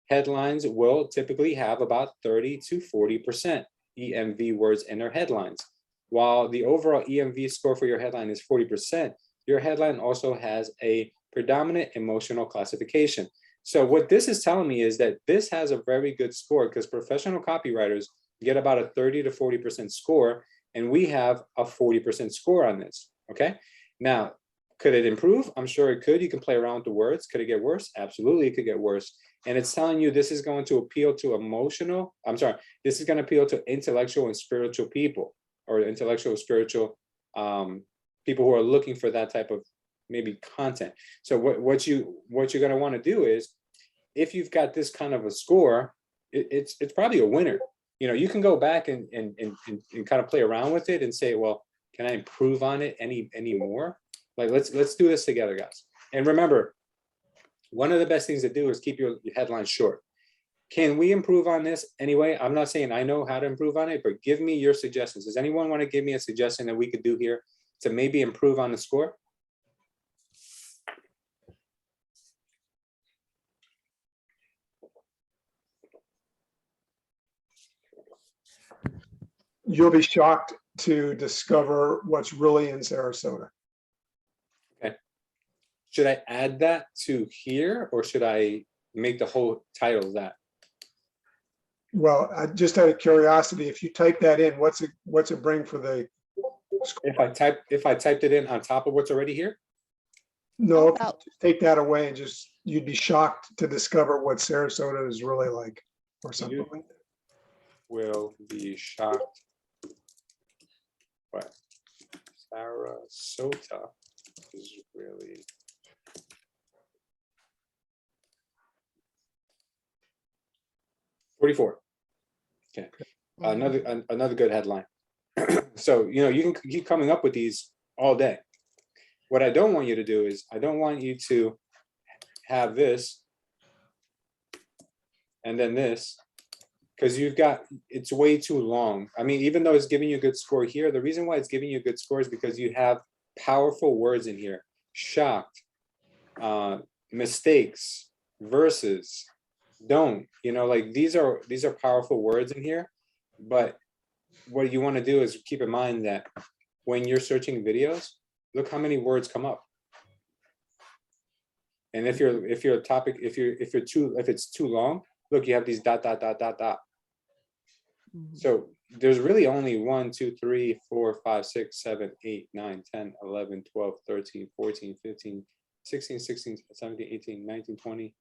headlines will typically have about 30 to 40% EMV words in their headlines. While the overall EMV score for your headline is 40%, your headline also has a predominant emotional classification. So what this is telling me is that this has a very good score, because professional copywriters get about a 30 to 40% score, and we have a 40% score on this. Okay. Now, could it improve? I'm sure it could. You can play around with the words. Could it get worse? Absolutely, it could get worse. And it's telling you this is going to appeal to this is going to appeal to intellectual and spiritual people, or intellectual, spiritual people who are looking for that type of maybe content. So what you're going to want to do is, if you've got this kind of a score, it's probably a winner. You can go back and kind of play around with it and say, well, can I improve on it any more? Like, let's do this together, guys. And remember, one of the best things to do is keep your headlines short. Can we improve on this anyway? I'm not saying I know how to improve on it, but give me your suggestions. Does anyone want to give me a suggestion that we could do here to maybe improve on the score? You'll be shocked to discover what's really in Sarasota. Okay. Should I add that to here, or should I make the whole title that? Well, I just out of curiosity, if you type that in, what's it bring for the? If I typed it in on top of what's already here? No, if you About- just take that away and you'd be shocked to discover what Sarasota is really like, or something You like that. will be shocked. What Sarasota is really. $44. Okay, another good headline. So you can keep coming up with these all day. What I don't want you to do is, I don't want you to have this and then this, because it's way too long. I mean, even though it's giving you a good score here, the reason why it's giving you a good score is because you have powerful words in here: shocked, mistakes, versus, don't. Like these are powerful words in here. But what you want to do is keep in mind that when you're searching videos, look how many words come up. And if it's too long, look, you have these ... So there's really only 1, 2, 3, 4, 5, 6, 7, 8, 9, 10, 11, 12, 13, 14, 15, 16, 17, 18, 19, 20,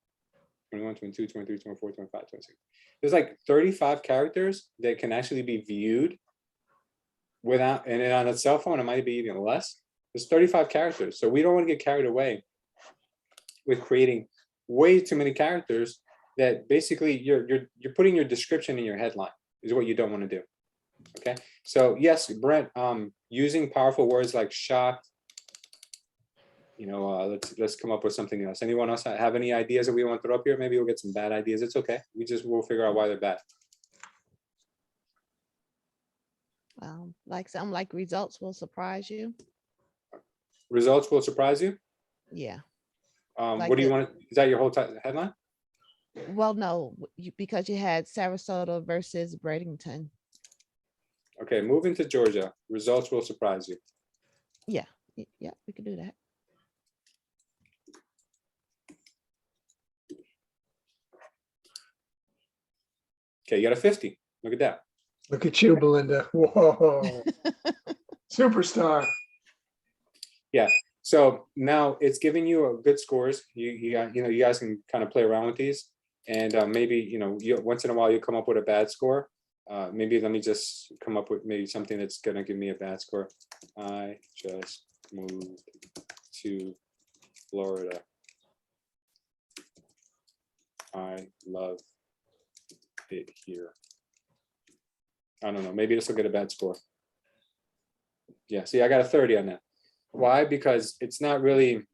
21, 22, 23, 24, 25, 26. There's like 35 characters that can actually be viewed without, and on a cell phone, it might be even less. There's 35 characters. So we don't want to get carried away with creating way too many characters that basically you're putting your description in your headline is what you don't want to do. Okay. So yes, Brent, using powerful words like shocked, let's come up with something else. Anyone else have any ideas that we want to throw up here? Maybe we'll get some bad ideas. It's okay. We'll figure out why they're bad. Like something like results will surprise you. Results will surprise you. Yeah. What do you want? Is that your whole headline? Well, no, because you had Sarasota versus Bradenton. Okay, moving to Georgia. Results will surprise you. Yeah, we could do that. Okay, you got a 50. Look at that. Look at you, Belinda. Whoa. Superstar. Yeah. So now it's giving you a good scores. You guys can kind of play around with these, and maybe once in a while you come up with a bad score. Maybe let me just come up with maybe something that's gonna give me a bad score. I just moved to Florida. I love it here. I don't know, maybe this will get a bad score. Yeah, see, I got a 30 on that. Why? Because it's not really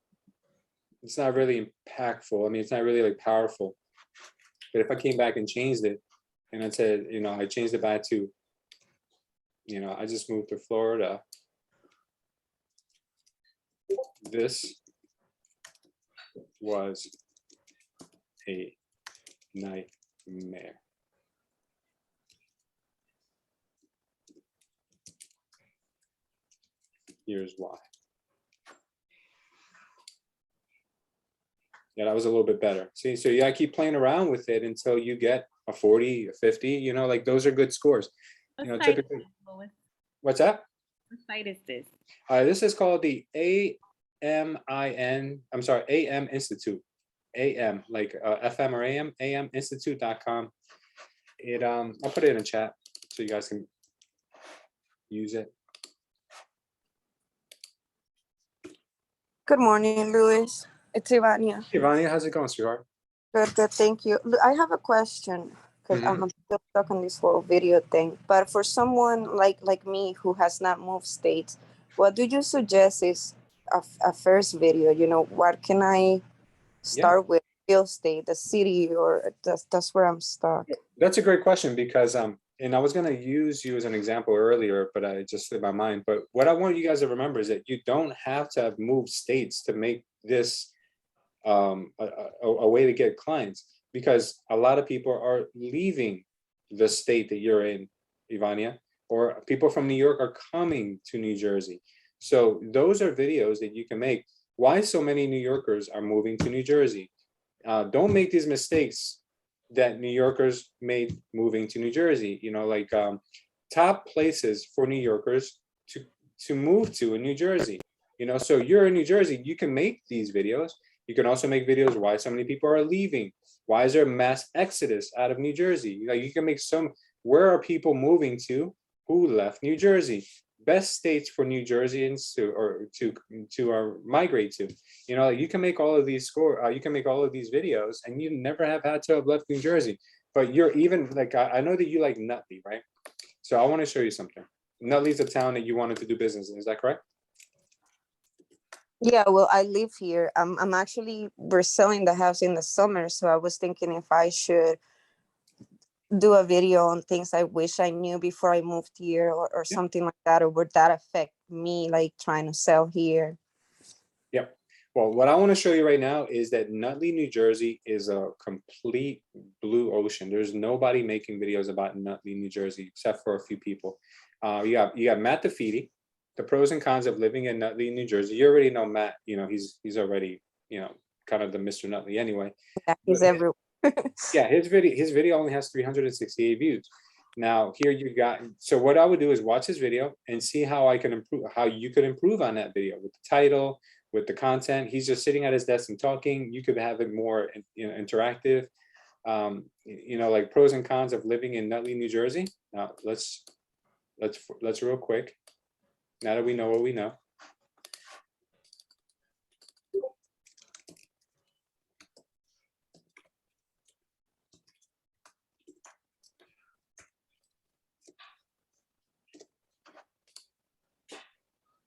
impactful. I mean, it's not really like powerful. But if I came back and changed it and I said, you know, I changed it back to, you know, I just moved to Florida. This was a nightmare. Here's why. Yeah, that was a little bit better. See, so you gotta keep playing around with it until you get a 40, a 50, you know, like those are good scores. You know, typically. What's that? What site is this? This is called the AM Institute. AM, like FM or AM Institute.com. I'll put it in a chat so you guys can use it. Good morning, Luis. It's Ivania. Ivania, how's it going, sweetheart? Good, good. Thank you. I have a question because I'm still stuck on this whole video thing. But for someone like me who has not moved states, what do you suggest is a first video? You know, what can I start with? Real estate, the city, or that's where I'm stuck. That's a great question because and I was gonna use you as an example earlier, but I just slipped my mind. But what I want you guys to remember is that you don't have to have moved states to make this a way to get clients, because a lot of people are leaving the state that you're in, Ivania, or people from New York are coming to New Jersey. So those are videos that you can make. Why so many New Yorkers are moving to New Jersey? Don't make these mistakes that New Yorkers made moving to New Jersey. You know, like top places for New Yorkers to move to in New Jersey. You know, so you're in New Jersey, you can make these videos. You can also make videos why so many people are leaving. Why is there a mass exodus out of New Jersey? You know, you can make where are people moving to who left New Jersey? Best states for New Jerseyans to migrate to. You know, you can make all of these you can make all of these videos, and you never have had to have left New Jersey. But you're even like, I know that you like Nutley, right? So I want to show you something. Nutley's a town that you wanted to do business in. Is that correct? Yeah, well, I live here. We're selling the house in the summer, so I was thinking if I should do a video on things I wish I knew before I moved here, or something like that, or would that affect me like trying to sell here? Yep. Well, what I want to show you right now is that Nutley, New Jersey is a complete blue ocean. There's nobody making videos about Nutley, New Jersey, except for a few people. You got Matt DeFeedy, the pros and cons of living in Nutley, New Jersey. You already know Matt, you know, he's already, you know, kind of the Mr. Nutley anyway. Yeah, he's everywhere. Yeah, his video only has 368 views. Now here you got, so what I would do is watch his video and see how I can improve, how you could improve on that video with the title, with the content. He's just sitting at his desk and talking. You could have it more, you know, interactive. You know, like pros and cons of living in Nutley, New Jersey. Now let's real quick. Now that we know what we know.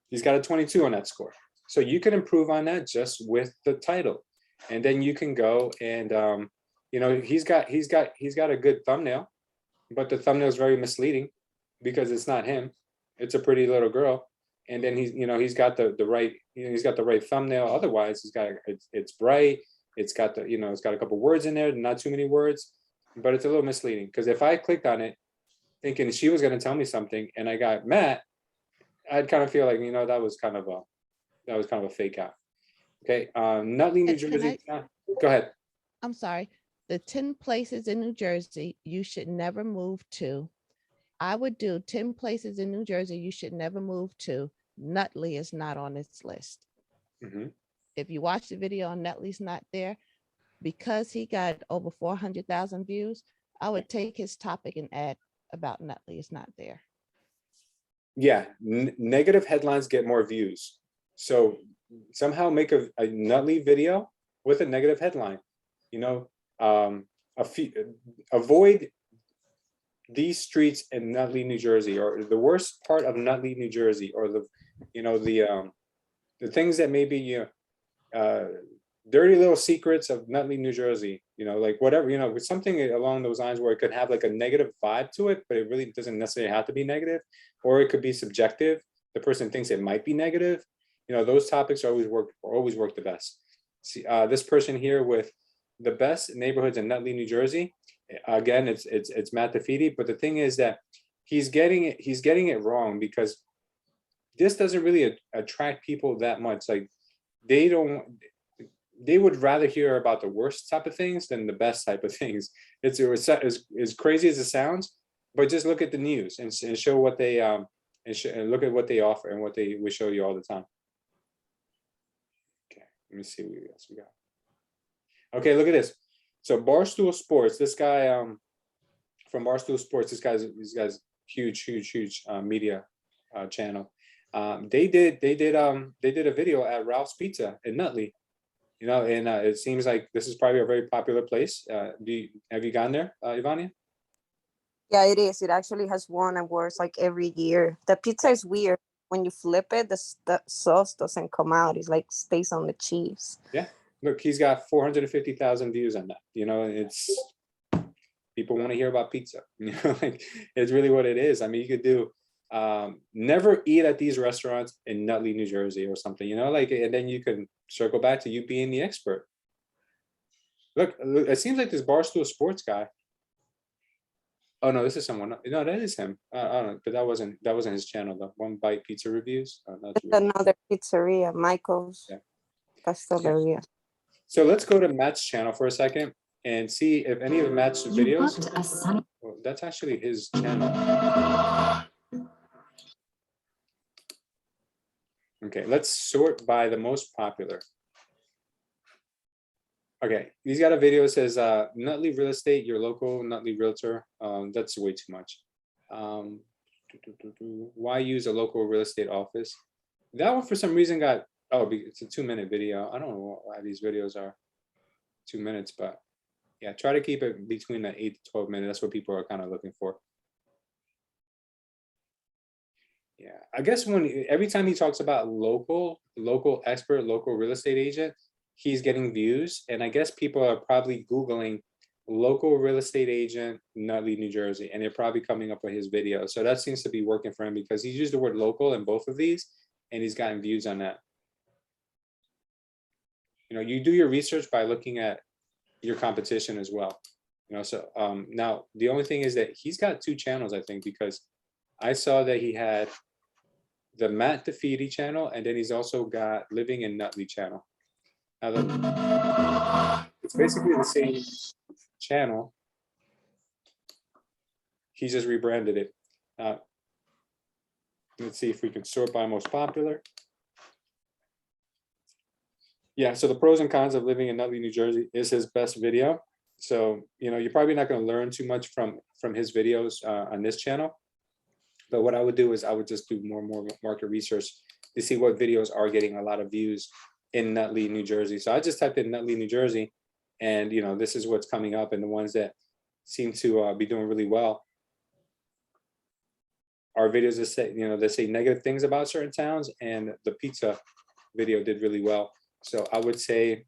He's got a 22 on that score. So you can improve on that just with the title. And then you can go and, you know, he's got a good thumbnail, but the thumbnail is very misleading because it's not him. It's a pretty little girl. And then he's got the right, he's got the right thumbnail. Otherwise, it's bright. It's got it's got a couple words in there, not too many words, but it's a little misleading. Because if I clicked on it thinking she was going to tell me something and I got Matt, I'd kind of feel like, you know, that was kind of a fake out. Okay. Nutley, New Jersey. Go ahead. I'm sorry. The 10 places in New Jersey you should never move to. I would do 10 places in New Jersey you should never move to. Nutley is not on this list. If you watch the video on Nutley's not there, because he got over 400,000 views, I would take his topic and add about Nutley is not there. Yeah, negative headlines get more views. So somehow make a Nutley video with a negative headline. You know, avoid these streets in Nutley, New Jersey, or the worst part of Nutley, New Jersey, or the, you know, the things that maybe dirty little secrets of Nutley, New Jersey, you know, like whatever, you know, with something along those lines where it could have like a negative vibe to it, but it really doesn't necessarily have to be negative, or it could be subjective. The person thinks it might be negative. You know, those topics always work the best. See, this person here with the best neighborhoods in Nutley, New Jersey. Again, it's Matt DeFidi, but the thing is that he's getting it wrong, because this doesn't really attract people that much. Like they would rather hear about the worst type of things than the best type of things. It's as crazy as it sounds, but just look at the news and show what they and look at what they offer and what they will show you all the time. Okay, let me see what else we got. Okay, look at this. So Barstool Sports, this guy from Barstool Sports, this guy's huge media channel. They did a video at Ralph's Pizza in Nutley, you know, and it seems like this is probably a very popular place. Have you gone there, Ivania? Yeah, it is. It actually has won awards like every year. The pizza is weird. When you flip it, the sauce doesn't come out. It's like stays on the cheese. Yeah. Look, he's got 450,000 views on that. You know, it's people want to hear about pizza. You know, like it's really what it is. I mean, you could do never eat at these restaurants in Nutley, New Jersey, or something. You know, like, and then you can circle back to you being the expert. Look, it seems like this Barstool Sports guy. Oh no, this is someone. No, that is him. I don't know, but that wasn't his channel though. One Bite Pizza Reviews. It's another pizzeria, Michael's. Yeah. Pasteleria. Yeah. So let's go to Matt's channel for a second and see if any of Matt's videos. Well, that's actually his channel. Okay, let's sort by the most popular. Okay, he's got a video that says Nutley Real Estate, your local Nutley realtor. That's way too much. Why use a local real estate office? That one for some reason got, oh, it's a 2-minute video. I don't know why these videos are 2 minutes, but yeah, try to keep it between the 8 to 12 minutes. That's what people are kind of looking for. Yeah, I guess every time he talks about local expert, local real estate agent, he's getting views. And I guess people are probably Googling local real estate agent, Nutley, New Jersey, and they're probably coming up with his video. So that seems to be working for him because he's used the word local in both of these and he's gotten views on that. You know, you do your research by looking at your competition as well. You know, so now the only thing is that he's got 2 channels, I think, because I saw that he had the Matt DeFidi channel, and then he's also got Living in Nutley channel. Now, it's basically the same channel. He just rebranded it. Let's see if we can sort by most popular. Yeah, so the pros and cons of living in Nutley, New Jersey is his best video. So, you know, you're probably not going to learn too much from his videos on this channel. But what I would do is I would just do more and more market research to see what videos are getting a lot of views in Nutley, New Jersey. So I just typed in Nutley, New Jersey, and you know, this is what's coming up, and the ones that seem to be doing really well are videos that say, you know, that say negative things about certain towns, and the pizza video did really well. So I would say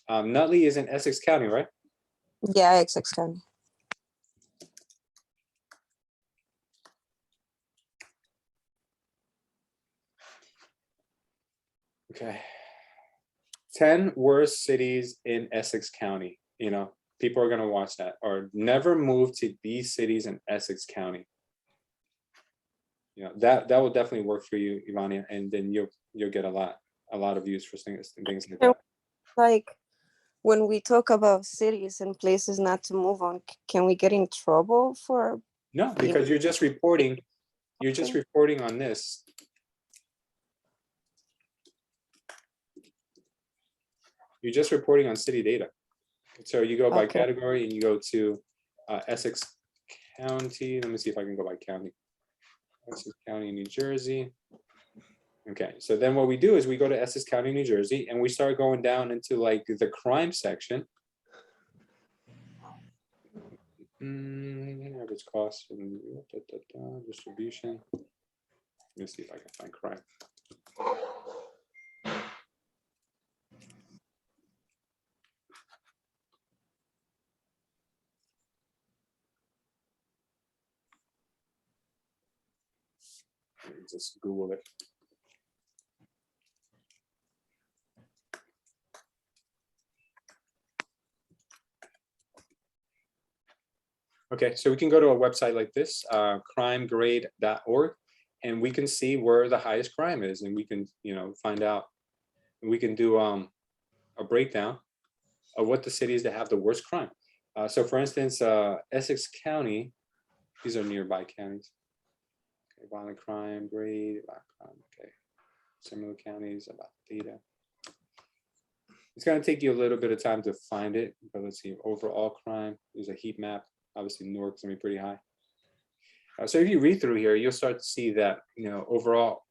Nutley is in Essex County, right? Yeah, Essex County. Okay. 10 worst cities in Essex County. You know, people are going to watch that, or never move to these cities in Essex County. You know, that will definitely work for you, Ivania, and then you'll get a lot of views for things like that. Like when we talk about cities and places not to move on, can we get in trouble for? No, because you're just reporting. You're just reporting on this. You're just reporting on city data. So you go by category and you go to Essex County. Let me see if I can go by county. Essex County, New Jersey. Okay, so then what we do is we go to Essex County, New Jersey, and we start going down into like the crime section. Average cost and distribution. Let me see if I can find crime. Let me just Google it. Okay, so we can go to a website like this, crimegrade.org, and we can see where the highest crime is, and we can, find out. We can do a breakdown of what the cities that have the worst crime. So, for instance, Essex County, these are nearby counties. Okay, violent crime, grade, violent crime. Okay, similar counties about data. It's going to take you a little bit of time to find it, but let's see. Overall crime. There's a heat map. Obviously, Newark's gonna be pretty high. So if you read through here, you'll start to see that overall,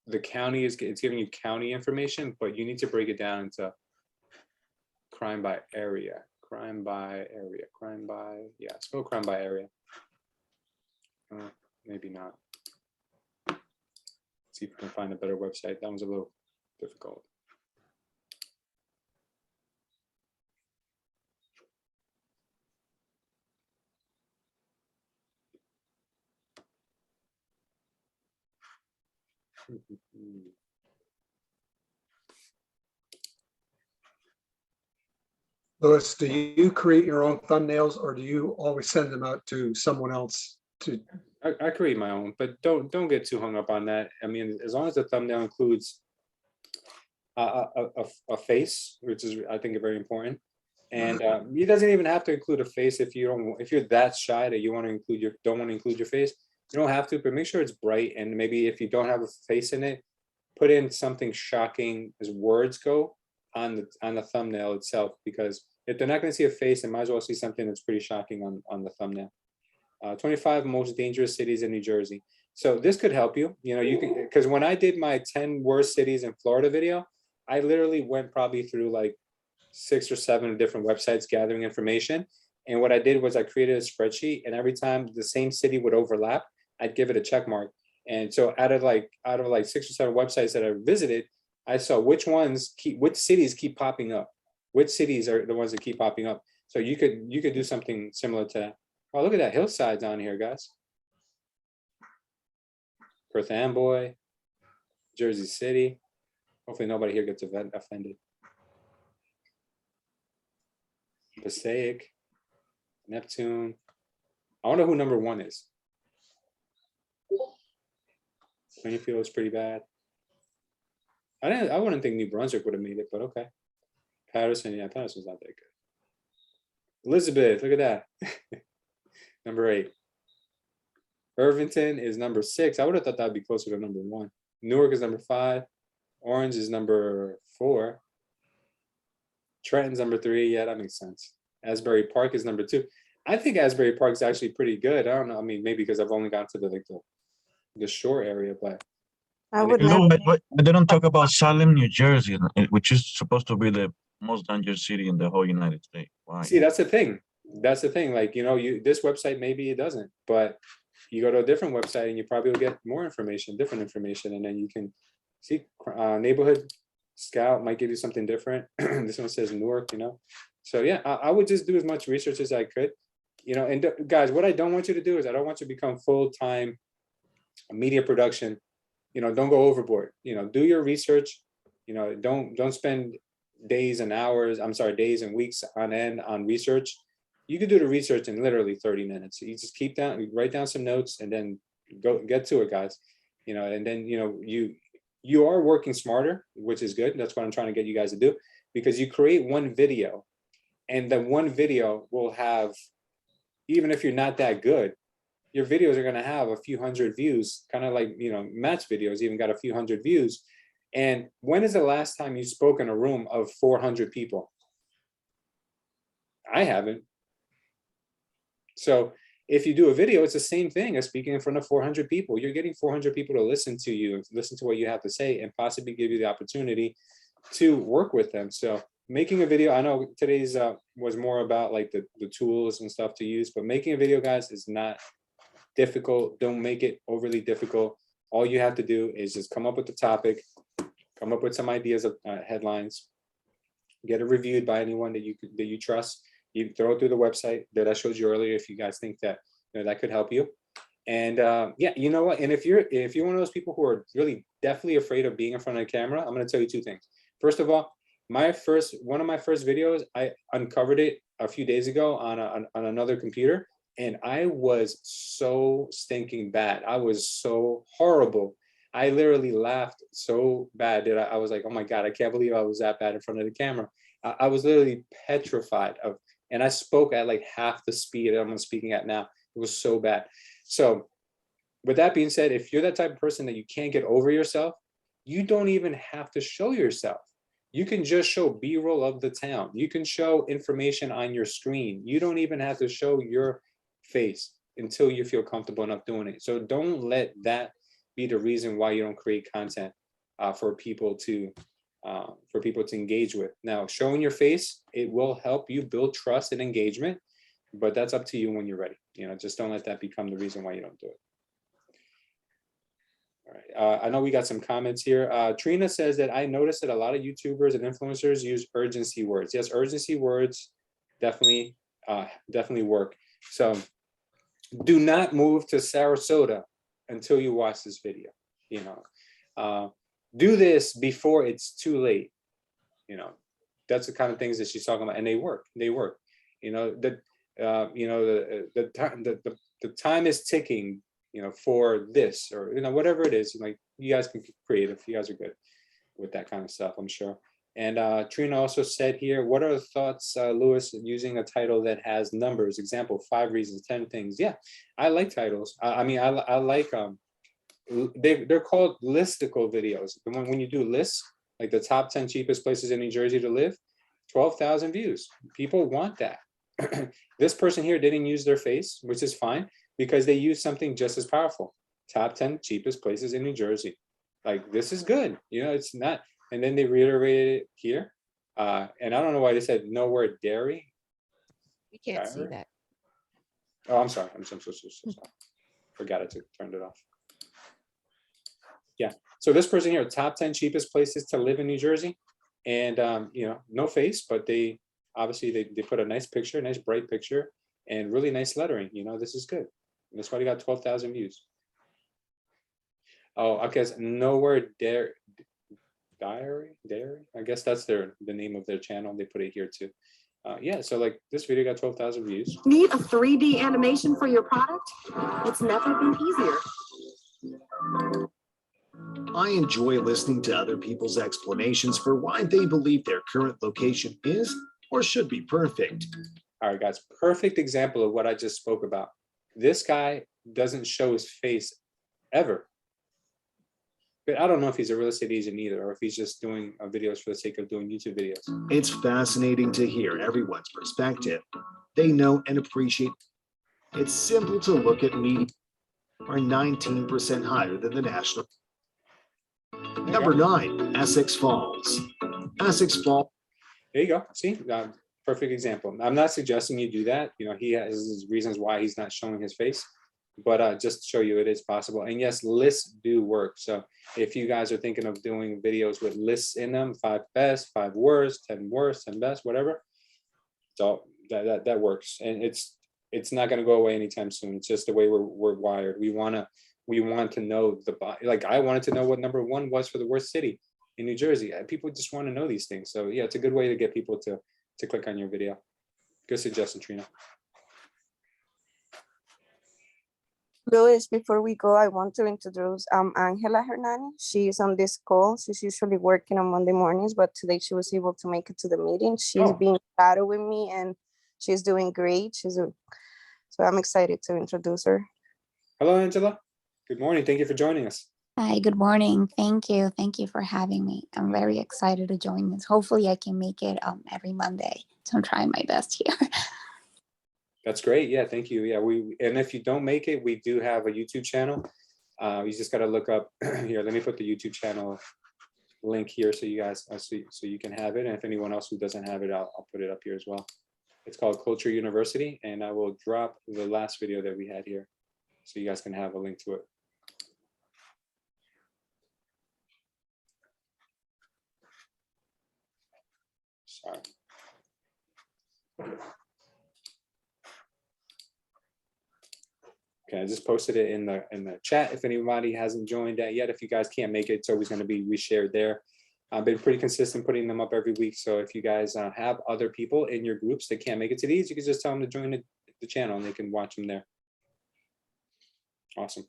the county it's giving you county information, but you need to break it down into crime by area, crime by area, spell crime by area. Maybe not. Let's see if we can find a better website. That one's a little difficult. Louis, do you create your own thumbnails or do you always send them out to someone else to? I create my own, but don't get too hung up on that. I mean, as long as the thumbnail includes a face, which is I think very important, and it doesn't even have to include a face if you're that shy that you want to don't want to include your face. You don't have to, but make sure it's bright, and maybe if you don't have a face in it, put in something shocking as words go on the thumbnail itself, because if they're not going to see a face, they might as well see something that's pretty shocking on the thumbnail. 25 most dangerous cities in New Jersey. So this could help you. You can, because when I did my 10 worst cities in Florida video, I literally went probably through like 6 or 7 different websites gathering information. And what I did was I created a spreadsheet, and every time the same city would overlap, I'd give it a check mark. And so out of like 6 or 7 websites that I visited, I saw which cities keep popping up. Which cities are the ones that keep popping up. So you could do something similar to that. Oh, look at that hillside down here, guys. Perth Amboy, Jersey City. Hopefully nobody here gets offended. Passaic, Neptune. I wonder who number 1 is. Plainfield is pretty bad. I wouldn't think New Brunswick would have made it, but okay. Patterson, yeah, Patterson's not that good. Elizabeth, look at that. Number 8. Irvington is number 6. I would have thought that would be closer to number 1. Newark is number 5. Orange is number 4. Trenton's number 3. Yeah, that makes sense. Asbury Park is number 2. I think Asbury Park is actually pretty good. I don't know. I mean, maybe because I've only gone to the shore area, but I would No, never. but they don't talk about Salem, New Jersey, which is supposed to be the most dangerous city in the whole United States. Why? see, that's the thing. That's the thing. Like, this website, maybe it doesn't, but you go to a different website and you probably will get more information, different information. And then you can see neighborhood scout might give you something different. This one says Newark, So yeah, I would just do as much research as I could, and guys, what I don't want you to do is I don't want you to become full-time media production. Don't go overboard, do your research, don't spend days and weeks on end on research. You could do the research in literally 30 minutes. You just write down some notes and then go get to it, guys. And then, you are working smarter, which is good. That's what I'm trying to get you guys to do, because you create one video, and then one video will have, even if you're not that good, your videos are going to have a few hundred views, kind of like, Matt's videos even got a few hundred views. And when is the last time you spoke in a room of 400 people? I haven't. So if you do a video, it's the same thing as speaking in front of 400 people. You're getting 400 people to listen to you, listen to what you have to say, and possibly give you the opportunity to work with them. So making a video, I know today's was more about like the tools and stuff to use, but making a video, guys, is not difficult. Don't make it overly difficult. All you have to do is just come up with the topic, come up with some ideas of headlines, get it reviewed by anyone that you trust. You throw it through the website that I showed you earlier if you guys think that that could help you. And yeah, you know what? And if you're one of those people who are really definitely afraid of being in front of the camera, I'm going to tell you two things. First of all, one of my first videos, I uncovered it a few days ago on another computer, and I was so stinking bad. I was so horrible. I literally laughed so bad that I was like, oh my God, I can't believe I was that bad in front of the camera. I was literally petrified of, and I spoke at like half the speed I'm speaking at now. It was so bad. So with that being said, if you're that type of person that you can't get over yourself, you don't even have to show yourself. You can just show B-roll of the town. You can show information on your screen. You don't even have to show your face until you feel comfortable enough doing it. So don't let that be the reason why you don't create content for people to engage with. Now, showing your face, it will help you build trust and engagement, but that's up to you when you're ready. Just don't let that become the reason why you don't do it. All right, I know we got some comments here. Trina says that I noticed that a lot of YouTubers and influencers use urgency words. Yes, urgency words definitely work. So do not move to Sarasota until you watch this video. Do this before it's too late. That's the kind of things that she's talking about, and they work. The time is ticking, for this, or whatever it is. Like, you guys can be creative. You guys are good with that kind of stuff, I'm sure. And Trina also said here, what are the thoughts, Louis, using a title that has numbers? Example, 5 reasons, 10 things. Yeah, I like titles. I like they're called listicle videos. When you do lists, like the top 10 cheapest places in New Jersey to live, 12,000 views. People want that. This person here didn't use their face, which is fine, because they use something just as powerful. Top 10 cheapest places in New Jersey. Like, this is good. It's not. And then they reiterated it here. And I don't know why they said no word dairy. We can't see that. Oh, I'm sorry. I'm so sorry. Forgot it, turned it off. Yeah. So this person here, top 10 cheapest places to live in New Jersey. And, no face, but they obviously they put a nice picture, nice bright picture, and really nice lettering. This is good. And that's why they got 12,000 views. Oh, I guess nowhere dairy. I guess that's the name of their channel. They put it here too. Yeah, so like this video got 12,000 views. Need a 3D animation for your product? It's never been easier. I enjoy listening to other people's explanations for why they believe their current location is or should be perfect. All right, guys, perfect example of what I just spoke about. This guy doesn't show his face ever. But I don't know if he's a real estate agent either, or if he's just doing videos for the sake of doing YouTube videos. It's fascinating to hear everyone's perspective. They know and appreciate. It's simple to look at media are 19% higher than the national. Number 9, Essex Falls. Essex Falls. There you go. See, perfect example. I'm not suggesting you do that. He has his reasons why he's not showing his face, but just to show you it is possible. And yes, lists do work. So if you guys are thinking of doing videos with lists in them, 5 best, 5 worst, 10 worst, 10 best, whatever, so that works. And it's not going to go away anytime soon. It's just the way we're wired. We want to know like I wanted to know what number 1 was for the worst city in New Jersey. People just want to know these things. So yeah, it's a good way to get people to click on your video. Good suggestion, Trina. Luis, before we go, I want to introduce Angela Hernani. She's on this call. She's usually working on Monday mornings, but today she was able to make it to the meeting. She's being shadowing me, and she's doing great. So I'm excited to introduce her. Hello, Angela. Good morning. Thank you for joining us. Hi, good morning. Thank you. Thank you for having me. I'm very excited to join this. Hopefully I can make it every Monday. So I'm trying my best here. That's great. Yeah, thank you. Yeah, and if you don't make it, we do have a YouTube channel. You just got to look up here. Let me put the YouTube channel link here so you guys so you can have it. And if anyone else who doesn't have it, I'll put it up here as well. It's called Culture University, and I will drop the last video that we had here so you guys can have a link to it. Sorry. Okay, I just posted it in the chat. If anybody hasn't joined that yet, if you guys can't make it, it's always going to be reshared there. I've been pretty consistent putting them up every week. So if you guys have other people in your groups that can't make it to these, you can just tell them to join the channel and they can watch them there. Awesome.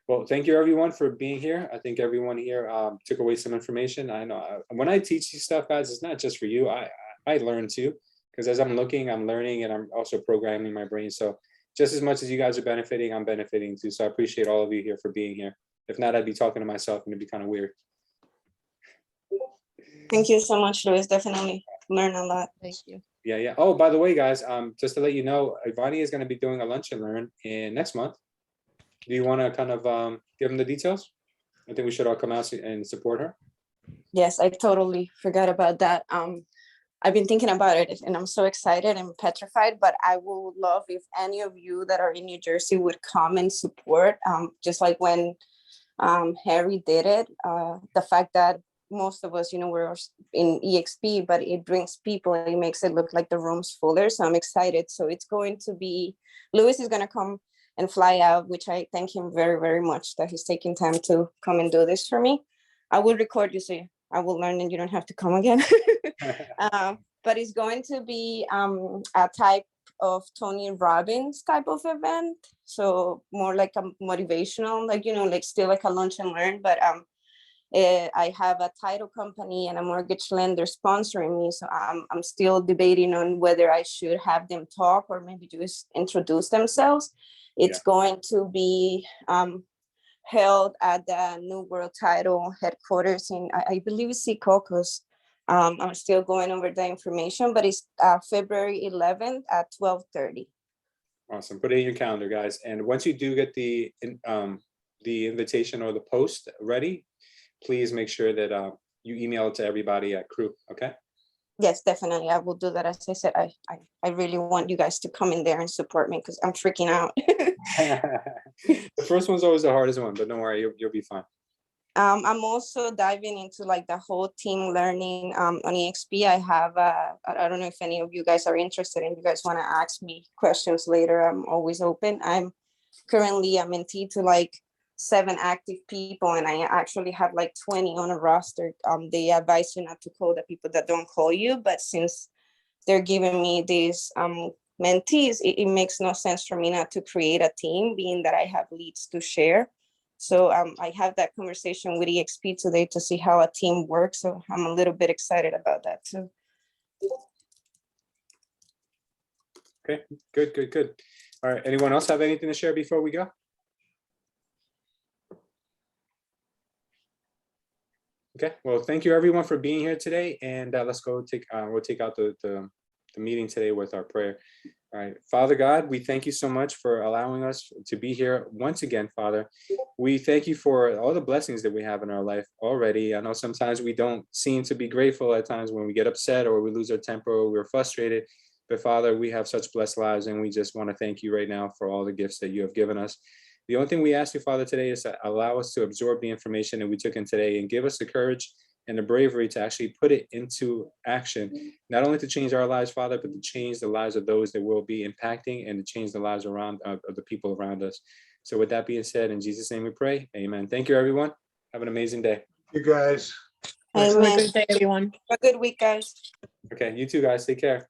Well, thank you everyone for being here. I think everyone here took away some information. I know when I teach you stuff, guys, it's not just for you. I learn too, because as I'm looking, I'm learning, and I'm also programming my brain. So just as much as you guys are benefiting, I'm benefiting too. So I appreciate all of you here for being here. If not, I'd be talking to myself and it'd be kind of weird. Thank you so much, Luis. Definitely learn a lot. Thank you. Yeah, yeah. Oh, by the way, guys, just to let you know, Ivani is going to be doing a lunch and learn in next month. Do you want to kind of give them the details? I think we should all come out and support her. Yes, I totally forgot about that. I've been thinking about it and I'm so excited and petrified, but I would love if any of you that are in New Jersey would come and support, just like when Harry did it. The fact that most of us, we're in EXP, but it brings people and it makes it look like the room's fuller. So I'm excited. So it's going to be, Luis is going to come and fly out, which I thank him very, very much that he's taking time to come and do this for me. I will record you so I will learn and you don't have to come again. But it's going to be a type of Tony Robbins type of event. So more like a motivational, like still like a lunch and learn, but I have a title company and a mortgage lender sponsoring me. So I'm still debating on whether I should have them talk or maybe just introduce themselves. It's going to be held at the New World Title headquarters in, I believe it's Secaucus. I'm still going over the information, but it's February 11th at 12:30. Awesome. Put it in your calendar, guys. And once you do get the invitation or the post ready, please make sure that you email it to everybody at crew. Okay. Yes, definitely. I will do that. As I said, I really want you guys to come in there and support me because I'm freaking out. The first one's always the hardest one, but don't worry, you'll be fine. I'm also diving into like the whole team learning on EXP. I have, I don't know if any of you guys are interested and you guys want to ask me questions later. I'm always open. I'm currently a mentee to like 7 active people, and I actually have like 20 on a roster. They advise you not to call the people that don't call you, but since they're giving me these mentees, it makes no sense for me not to create a team, being that I have leads to share. So I have that conversation with EXP today to see how a team works. So I'm a little bit excited about that too. Okay, good. All right, anyone else have anything to share before we go? Okay, well, thank you everyone for being here today, and let's go we'll take out the meeting today with our prayer. All right, Father God, we thank you so much for allowing us to be here once again, Father. We thank you for all the blessings that we have in our life already. I know sometimes we don't seem to be grateful at times when we get upset or we lose our temper or we're frustrated, but Father, we have such blessed lives, and we just want to thank you right now for all the gifts that you have given us. The only thing we ask you, Father, today is to allow us to absorb the information that we took in today and give us the courage and the bravery to actually put it into action, not only to change our lives, Father, but to change the lives of those that we'll be impacting and to change the lives around of the people around us. So with that being said, in Jesus' name we pray, amen. Thank you, everyone. Have an amazing day. You guys. Amen. Have a good day, everyone. Have a good week, guys. Okay, you too, guys. Take care.